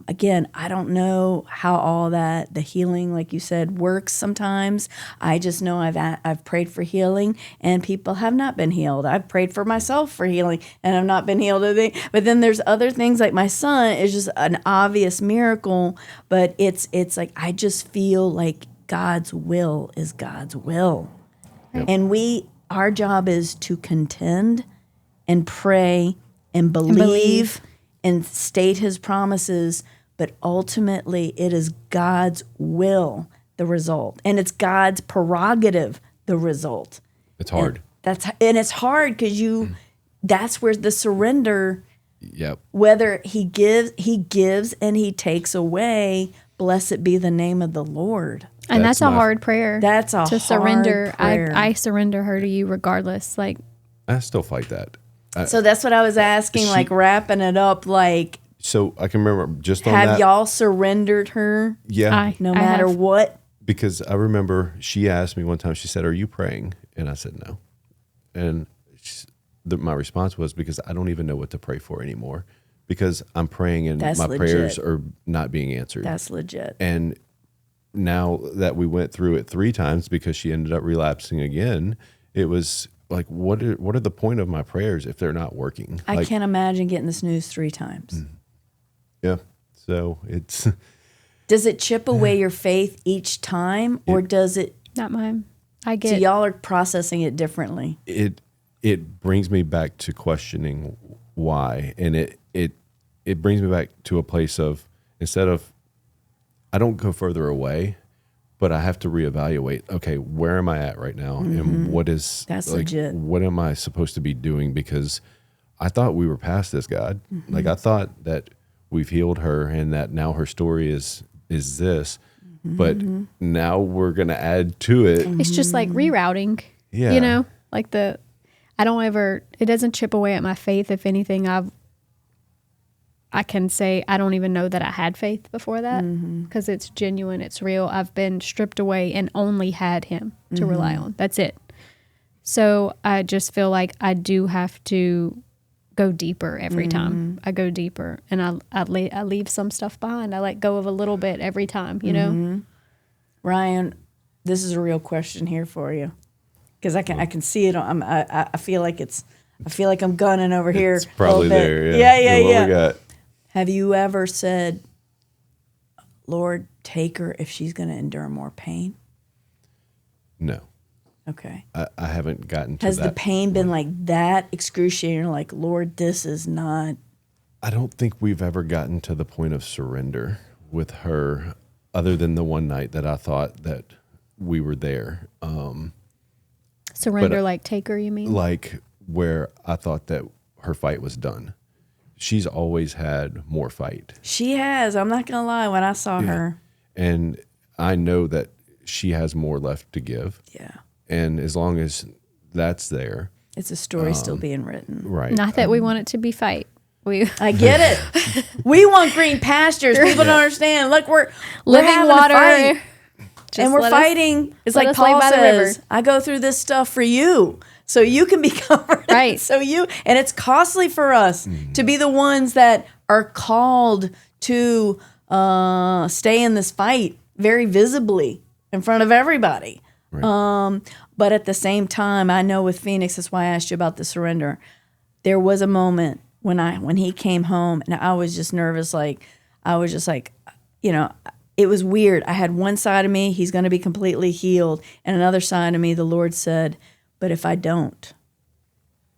again, I don't know how all that, the healing, like you said, works sometimes. I just know I've prayed for healing and people have not been healed. I've prayed for myself for healing and I've not been healed. But then there's other things like my son is just an obvious miracle, but it's like I just feel like God's will is God's will. Yep. And our job is to contend and pray and believe. And state his promises, but ultimately it is God's will, the result. And it's God's prerogative, the result. It's hard. And it's hard because that's where the surrender, yep. Whether he gives and he takes away, blessed be the name of the Lord. And that's a hard prayer. That's a to hard surrender. prayer. I surrender her to you regardless. I still fight that. So that's what I was asking, wrapping it up, So I can remember just on have that. y'all surrendered her? Yeah. No matter what? Because I remember she asked me one time, she said, "Are you praying?" And I said, "No." And my response was, because I don't even know what to pray for anymore, because I'm praying and That's my legit. prayers are not being answered. That's legit. And now that we went through it 3 times because she ended up relapsing again, it was like, what are the point of my prayers if they're not working? I can't imagine getting this news 3 times. Yeah. So it's Does it chip away your faith each time, or does it? Not mine. I So get y'all are processing it differently. It brings me back to questioning why, and it brings me back to a place of, instead of, I don't go further away, but I have to reevaluate. Okay, where am I at right now, and what is That's legit. What am I supposed to be doing? Because I thought we were past this, God. Like, I thought that we've healed her, and that now her story is this, but now we're gonna add to it. it's just like rerouting. Yeah. You know, like it doesn't chip away at my faith. If anything, I can say I don't even know that I had faith before that, because it's genuine, it's real. I've been stripped away and only had him to rely on. That's it. So I just feel like I do have to go deeper every time. I go deeper, and I leave some stuff behind. I let go of a little bit every time, you know? Ryan, this is a real question here for you, because I can see it. I feel like I'm gunning over here. It's probably a little there. bit. Yeah. What we got? Have you ever said, Lord, take her if she's going to endure more pain? No, Okay. I haven't gotten to Has that. the pain been like that excruciating? You're like, Lord, this is not. I don't think we've ever gotten to the point of surrender with her, other than the one night that I thought that we were there. Surrender, But, like take her, you mean? Like, where I thought that her fight was done. She's always had more fight. She has. I'm not going to lie. When I saw her. And I know that she has more left to give. Yeah. And as long as that's there. It's a story still being written. Right. Not that we want it to be fight. I get it. We want green pastures. People don't understand. Look, we're Living having water. a fight. Just And we're let us- fighting. It's let like us lay Paul by the says, river. I go through this stuff for you, so you can be covered. Right. And it's costly for us to be the ones that are called to stay in this fight very visibly in front of everybody. Right. But at the same time, I know with Phoenix, that's why I asked you about the surrender. There was a moment when he came home, and I was just nervous. Like, I was just like, it was weird. I had one side of me, he's going to be completely healed. And another side of me, the Lord said, but if I don't,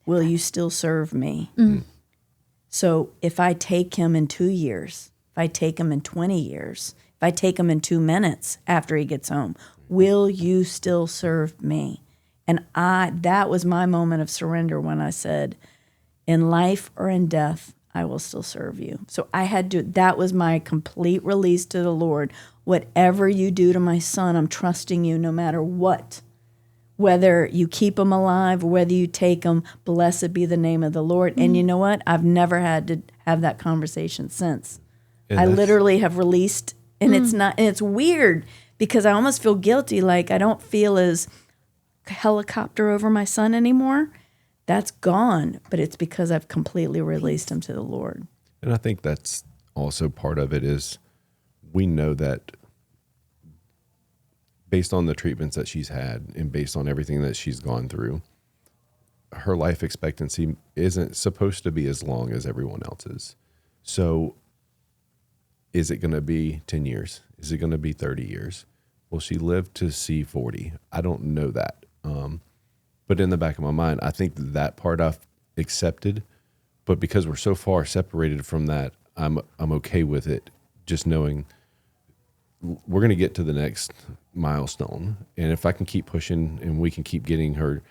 will you still serve me? So if I take him in 2 years, if I take him in 20 years, if I take him in 2 minutes after he gets home, will you still serve me? And that was my moment of surrender when I said, in life or in death, I will still serve you. So that was my complete release to the Lord. Whatever you do to my son, I'm trusting you no matter what. Whether you keep him alive or whether you take him, blessed be the name of the Lord. And you know what? I've never had to have that conversation since. And I that's- literally have released, and it's weird because I almost feel guilty. Like, I don't feel as helicopter over my son anymore. That's gone, but it's because I've completely released him to the Lord. And I think that's also part of it is we know that based on the treatments that she's had and based on everything that she's gone through, her life expectancy isn't supposed to be as long as everyone else's. So is it going to be 10 years? Is it going to be 30 years? Will she live to see 40? I don't know that. But in the back of my mind, I think that part I've accepted. But because we're so far separated from that, I'm okay with it. Just knowing we're going to get to the next milestone. And if I can keep pushing and we can keep getting her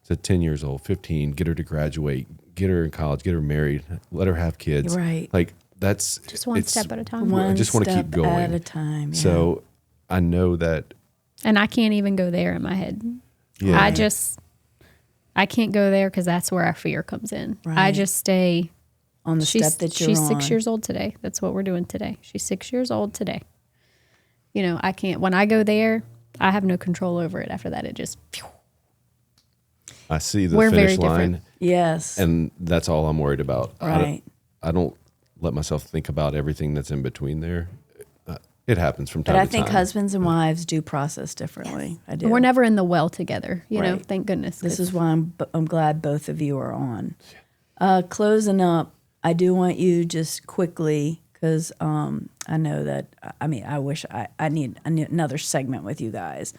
to 10 years old, 15, get her to graduate, get her in college, get her married, let her have kids. Right. Like that's Just one step at a time. I just want to keep step going at a time. Yeah. So I know that. And I can't even go there in my head. Yeah. I can't go there because that's where our fear comes in. I Right. just stay on the step that you're she's on. 6 years old today. That's what we're doing today. She's 6 years old today. I can't, when I go there, I have no control over it. After that, it just, phew. I see the We're very finish line, different. Yes. and that's all I'm worried about. Right. I don't let myself think about everything that's in between there. It happens from time But I to think time. husbands and wives do process differently. I do. we're never in the well together, Right. thank goodness. This 'cause is why I'm glad both of you are on. Closing up, I do want you just quickly, because I know that, I wish I need another segment with you guys.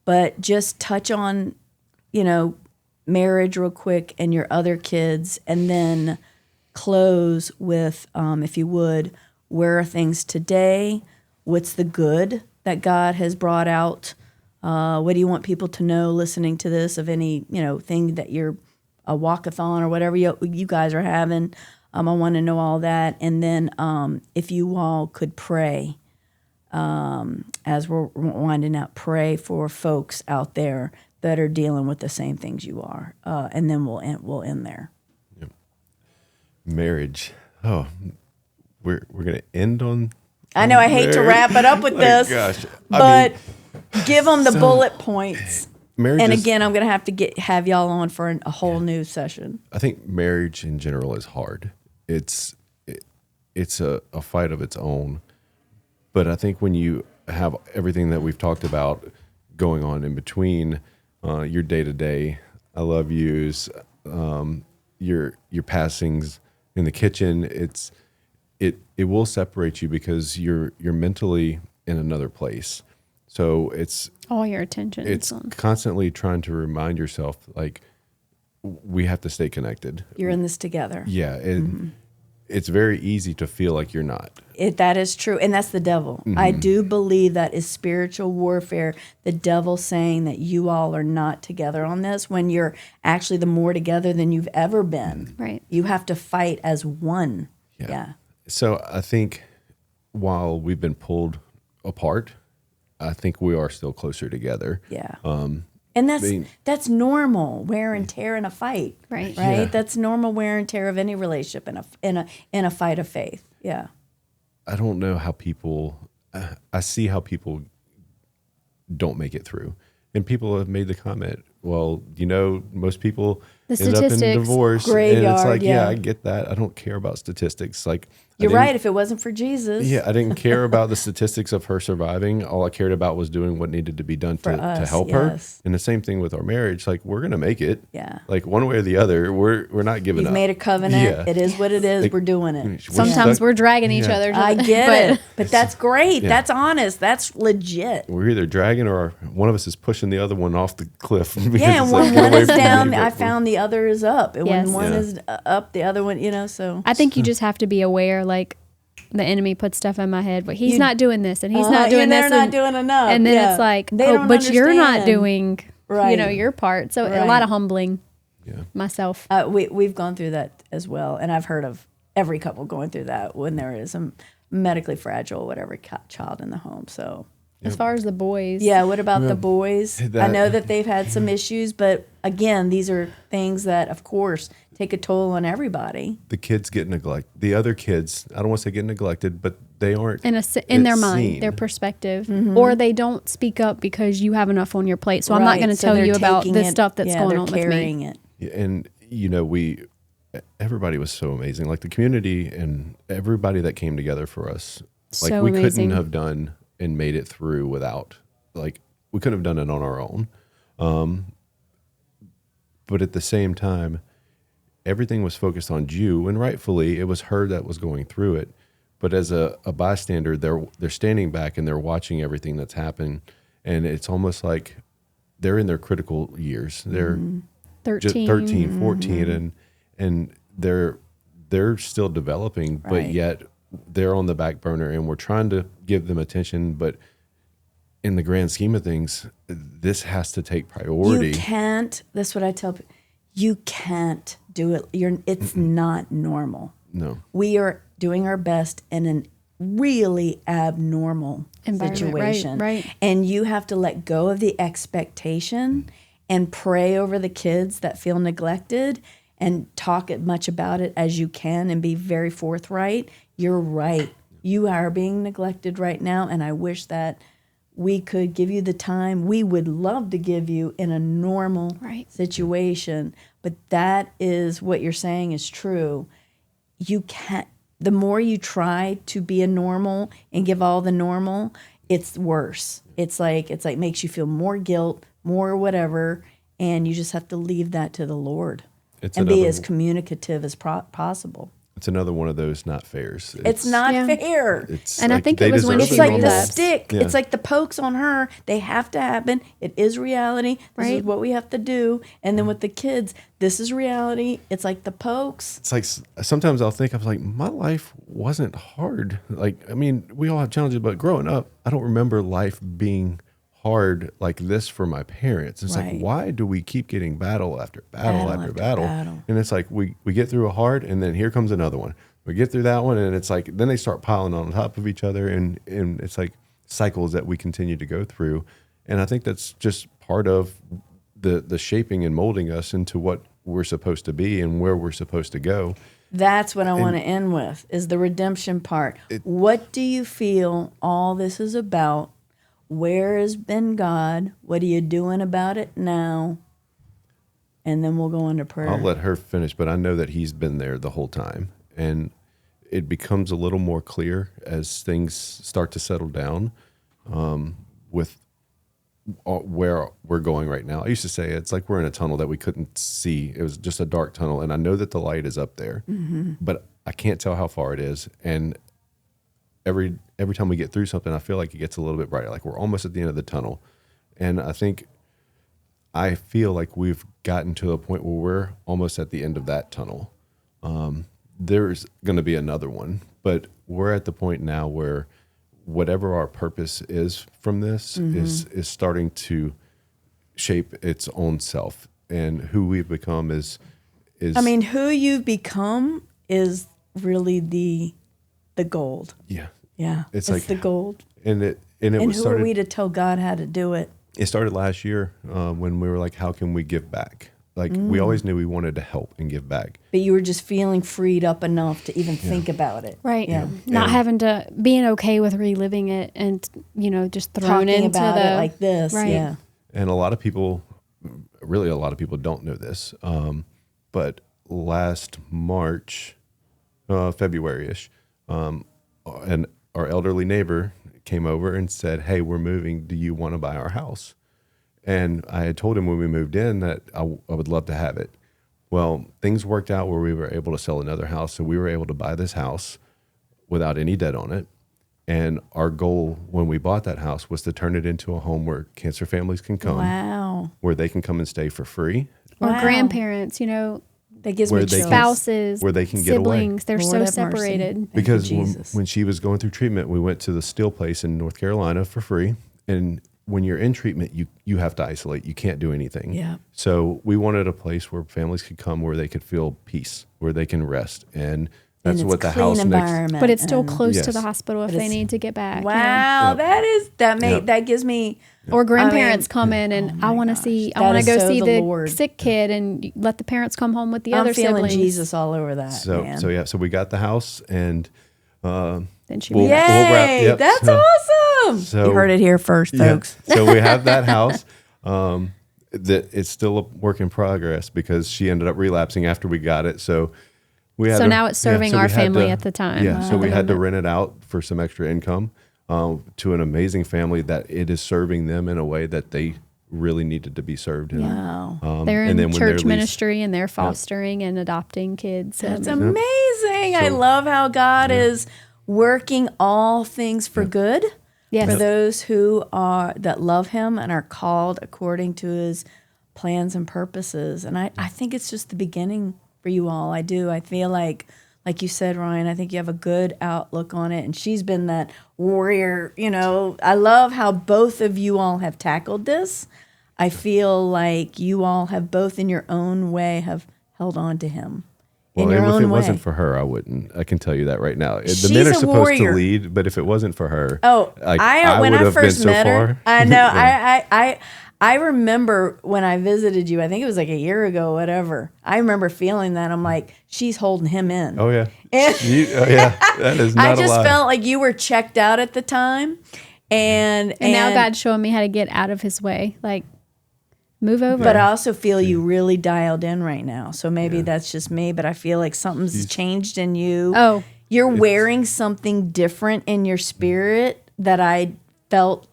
But just touch on, marriage real quick and your other kids, and then close with, if you would, where are things today? What's the good that God has brought out? What do you want people to know listening to this of any, thing that you're a walkathon or whatever you guys are having? I want to know all that. And then if you all could pray as we're winding up, pray for folks out there that are dealing with the same things you are. And then we'll end there. Yep. Marriage. Oh, we're going to end on. I know I hate to wrap it up with this, gosh, but give them the bullet points. Marriage and again, I'm going to have to have y'all on for a whole new session. I think marriage in general is hard. It's a fight of its own. But I think when you have everything that we've talked about going on in between, your day-to-day, I love yous, your passings in the kitchen, it will separate you because you're mentally in another place. So it's all your attention. It's constantly trying to remind yourself, like, we have to stay connected. You're in this together. Yeah. It's very easy to feel like you're not. That is true. And that's the devil. Mm-hmm. I do believe that is spiritual warfare. The devil saying that you all are not together on this when you're actually the more together than you've ever been. Right. You have to fight as one. Yeah. So I think while we've been pulled apart, I think we are still closer together. Yeah. And that's normal wear and tear in a fight, right? Yeah. That's normal wear and tear of any relationship in a fight of faith. Yeah. I don't know how people. I see how people don't make it through, and people have made the comment. Well, most people end up in divorce, graveyard, and it's like, yeah, I get that. I don't care about statistics. Like, you're right. If it wasn't for Jesus, I didn't care about the statistics of her surviving. All I cared about was doing what needed to be done to help her. And the same thing with our marriage. Like, we're gonna make it. Yeah. Like, one way or the other, we're not giving up. You've made a covenant. Yeah. It is what it is. Like, we're doing it. Sometimes we're dragging each other. I get it, but that's great. Yeah. That's honest. That's legit. We're either dragging or one of us is pushing the other one off the cliff. Yeah, and when one is down, I found the other is up. And when one is up, the other one, so. I think you just have to be aware, like, the enemy puts stuff in my head, but he's not doing this, and he's not doing this. They're not doing enough. And then it's like, but you're not doing, your part. So a lot of humbling myself. We've gone through that as well, and I've heard of every couple going through that when there is a medically fragile, whatever, child in the home. So. As far as the boys. Yeah, what about the boys? I know that they've had some issues, but again, these are things that, of course, take a toll on everybody. The kids get neglected. The other kids, I don't want to say get neglected, but they aren't. In their mind, their perspective. Mm-hmm. Or they don't speak up because you have enough on your plate. So I'm not going to tell you about the stuff that's going on with me. Yeah, and, everybody was so amazing. Like, the community and everybody that came together for us. Like, so we amazing. couldn't have done and made it through without, like, we couldn't have done it on our own. But at the same time, everything was focused on you, and rightfully it was her that was going through it. But as a bystander, they're standing back and they're watching everything that's happened. And it's almost like they're in their critical years. They're 13, 14, and they're still developing, but yet they're on the back burner, and we're trying to give them attention, but in the grand scheme of things, this has to take priority. You can't. That's what I tell people. You can't do it. It's not normal. No. We are doing our best in an really abnormal situation. Right. And you have to let go of the expectation and pray over the kids that feel neglected and talk as much about it as you can and be very forthright. You're right. You are being neglected right now, and I wish that we could give you the time we would love to give you in a normal situation. But that is what you're saying is true. You can't. The more you try to be a normal and give all the normal, it's worse. It's like makes you feel more guilt, more whatever, and you just have to leave that to the Lord and be as communicative as possible. it's another one of those not fairs. It's not fair. It's And I think it was when deserve she It's like the relapsed. stick. It's like the pokes on her. They have to happen. It is reality. This is Right. what we have to do. And then with the kids, this is reality. It's like the pokes. It's like sometimes I'll think, I was like, my life wasn't hard. Like, I mean, we all have challenges, but growing up, I don't remember life being hard like this for my parents. It's Right. like, why do we keep getting battle after battle after after battle? battle. And it's like we get through a hard, and then here comes another one. We get through that one, and it's like then they start piling on top of each other, and it's like cycles that we continue to go through. And I think that's just part of the shaping and molding us into what we're supposed to be and where we're supposed to go. That's what I want to end with, is the redemption part. What do you feel all this is about? Where has been God? What are you doing about it now? And then we'll go into prayer. I'll let her finish, but I know that he's been there the whole time. And it becomes a little more clear as things start to settle down with where we're going right now. I used to say it's like we're in a tunnel that we couldn't see. It was just a dark tunnel. And I know that the light is up there, but I can't tell how far it is. And every time we get through something, I feel like it gets a little bit brighter. Like we're almost at the end of the tunnel. And I feel like we've gotten to a point where we're almost at the end of that tunnel. There's going to be another one, but we're at the point now where whatever our purpose is from this is starting to shape its own self, and who we've become is. I mean, who you've become is really the gold. Yeah. Yeah, It's it's like the gold. And it And was who started. are we to tell God how to do it? It started last year when we were like, how can we give back? Like we always knew we wanted to help and give back. But you were just feeling freed up enough to even think about it. Right. Yeah. Not having to, being okay with reliving it and, just thrown Talking into about the. it like this. Right. Yeah. And a lot of people don't know this. But last March, February-ish, and our elderly neighbor came over and said, hey, we're moving. Do you want to buy our house? And I had told him when we moved in that I would love to have it. Well, things worked out where we were able to sell another house. So we were able to buy this house without any debt on it. And our goal when we bought that house was to turn it into a home where cancer families can come, Wow. where they can come and stay for free. Or Wow. grandparents, That gives Where me they chills. can- spouses, where they can get away. siblings, they're Lord so have mercy. separated. Thank Because you, Jesus. when she was going through treatment, we went to the steel place in North Carolina for free. And when you're in treatment, you have to isolate. You can't do anything. Yeah. So we wanted a place where families could come, where they could feel peace, where they can rest. And that's And what it's the clean house next. environment. But it's still and- close to Yes. the hospital if But they it's- need to get back. Wow, Yep. Yep. that gives me. Or grandparents come in and Oh I my want to gosh. see, I That want to is go so see the the Lord. sick kid and let the parents come home with the I'm other feeling siblings. Jesus all over that. man. So we got the house, and Then she We'll- relapsed. Yay! we'll wrap- yep, That's so- awesome. so- You heard it here first, yeah. folks. So we have that house. That it's still a work in progress because she ended up relapsing after we got it. So we had So to- now it's serving so we our had family to- at the time. Yeah, so at we the had to moment. rent it out for some extra income to an amazing family that it is serving them in a way that they really needed to be served in. Wow. They're and in then when church they're ministry and they're fostering and adopting kids. That's And amazing. I So- love how God is working all things for good Yes. for those who are that love Him and are called according to His plans and purposes. And I think it's just the beginning for you all. I do. I feel like you said, Ryan, I think you have a good outlook on it. And she's been that warrior. I love how both of you all have tackled this. I feel like you all have both in your own way have held on to Him. Well, In your and if own it way. wasn't for her, I wouldn't. I can tell you that right now. She's The men are a supposed warrior. to lead, but if it wasn't for her, Oh, like, when would I have first been so met her, far. I know. Yeah. I remember when I visited you. I think it was like a year ago, whatever. I remember feeling that. I'm like, she's holding him in. Oh yeah. And- Oh yeah. That is not I a just lie. felt like you were checked out at the time, and now God's showing me how to get out of his way. Like, move over. But I also feel you really dialed in right now. So maybe that's just me, but I feel like something's changed in you. Oh. You're wearing something different in your spirit that I felt.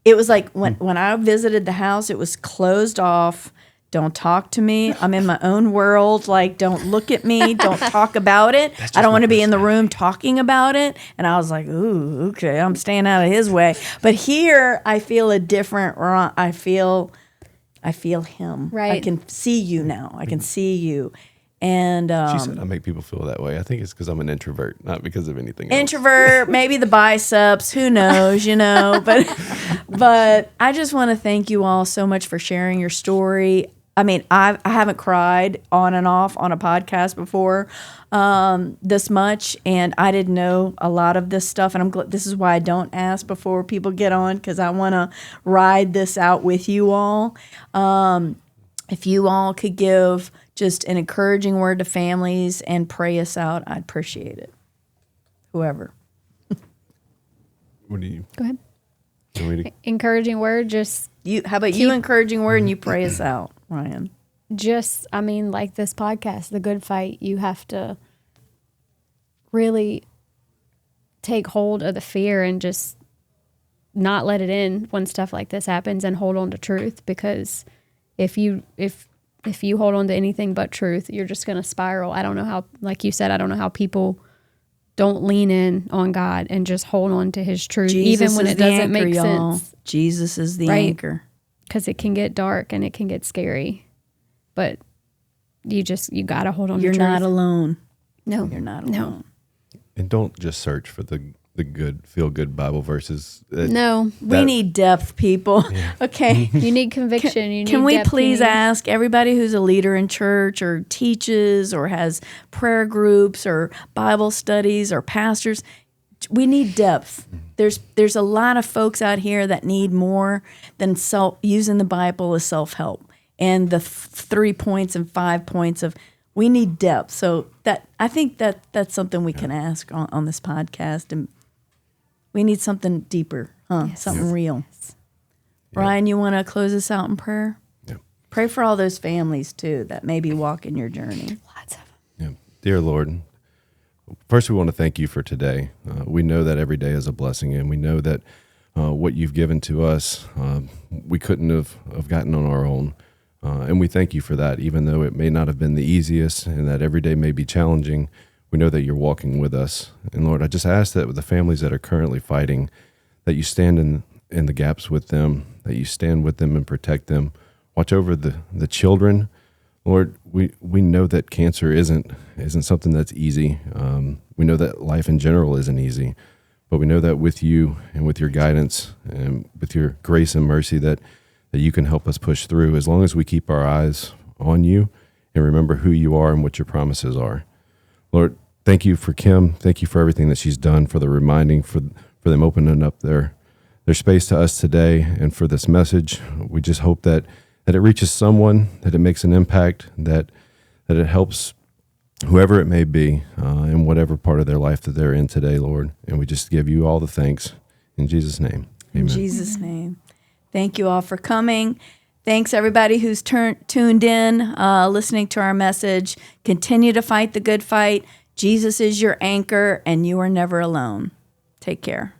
It was like when I visited the house, it was closed off. Don't talk to me. I'm in my own world. Like, don't look at me. Don't talk about it. I don't want to be in the room talking about it. And I was like, ooh, okay, I'm staying out of his way. But here, I feel a different. I feel him. Right. I can see you now. I can see you. And She said I make people feel that way. I think it's because I'm an introvert, not because of anything else. introvert, maybe the biceps, who knows, but I just want to thank you all so much for sharing your story. I mean, I haven't cried on and off on a podcast before this much, and I didn't know a lot of this stuff, and I'm glad. This is why I don't ask before people get on, because I want to ride this out with you all. If you all could give just an encouraging word to families and pray us out, I'd appreciate it. Whoever. What do you? Go ahead. Want me to- Encouraging word, just How about you encouraging word and you pray us out, Ryan? I mean, like this podcast, The Good Fight, you have to really take hold of the fear and just not let it in when stuff like this happens, and hold on to truth, because if you hold on to anything but truth, you're just going to spiral. I don't know how, like you said, I don't know how people don't lean in on God and just hold on to his truth, Jesus even when is it the doesn't anchor, make y'all. sense. Jesus is the Right. anchor. Because it can get dark and it can get scary. But you got to hold on You're to truth. not alone. No. You're not No. alone. And don't just search for the good, feel good Bible verses. No. We need depth, people. Okay. You need conviction. You need Can we depth, you please need- ask everybody who's a leader in church or teaches or has prayer groups or Bible studies or pastors? We need depth. There's a lot of folks out here that need more than using the Bible as self-help and the 3 points and 5 points of. We need depth. So I think that's something we can ask on this podcast, and we need something deeper, something real. Ryan, you want to close us out in prayer? Yeah. Pray for all those families too that maybe walk in your journey. Lots of them. Yeah. Dear Lord, first we want to thank you for today. We know that every day is a blessing, and we know that what you've given to us, we couldn't have gotten on our own. And we thank you for that, even though it may not have been the easiest and that every day may be challenging. We know that you're walking with us. And Lord, I just ask that with the families that are currently fighting, that you stand in the gaps with them, that you stand with them and protect them. Watch over the children. Lord, we know that cancer isn't something that's easy. We know that life in general isn't easy, but we know that with you and with your guidance and with your grace and mercy that you can help us push through, as long as we keep our eyes on you and remember who you are and what your promises are. Lord, thank you for Kim. Thank you for everything that she's done, for the reminding, for them opening up their space to us today, and for this message. We just hope that it reaches someone, that it makes an impact, that it helps whoever it may be in whatever part of their life that they're in today, Lord. And we just give you all the thanks. In Jesus' name, amen. In Jesus' name. Thank you all for coming. Thanks, everybody who's tuned in, listening to our message. Continue to fight the good fight. Jesus is your anchor, and you are never alone. Take care.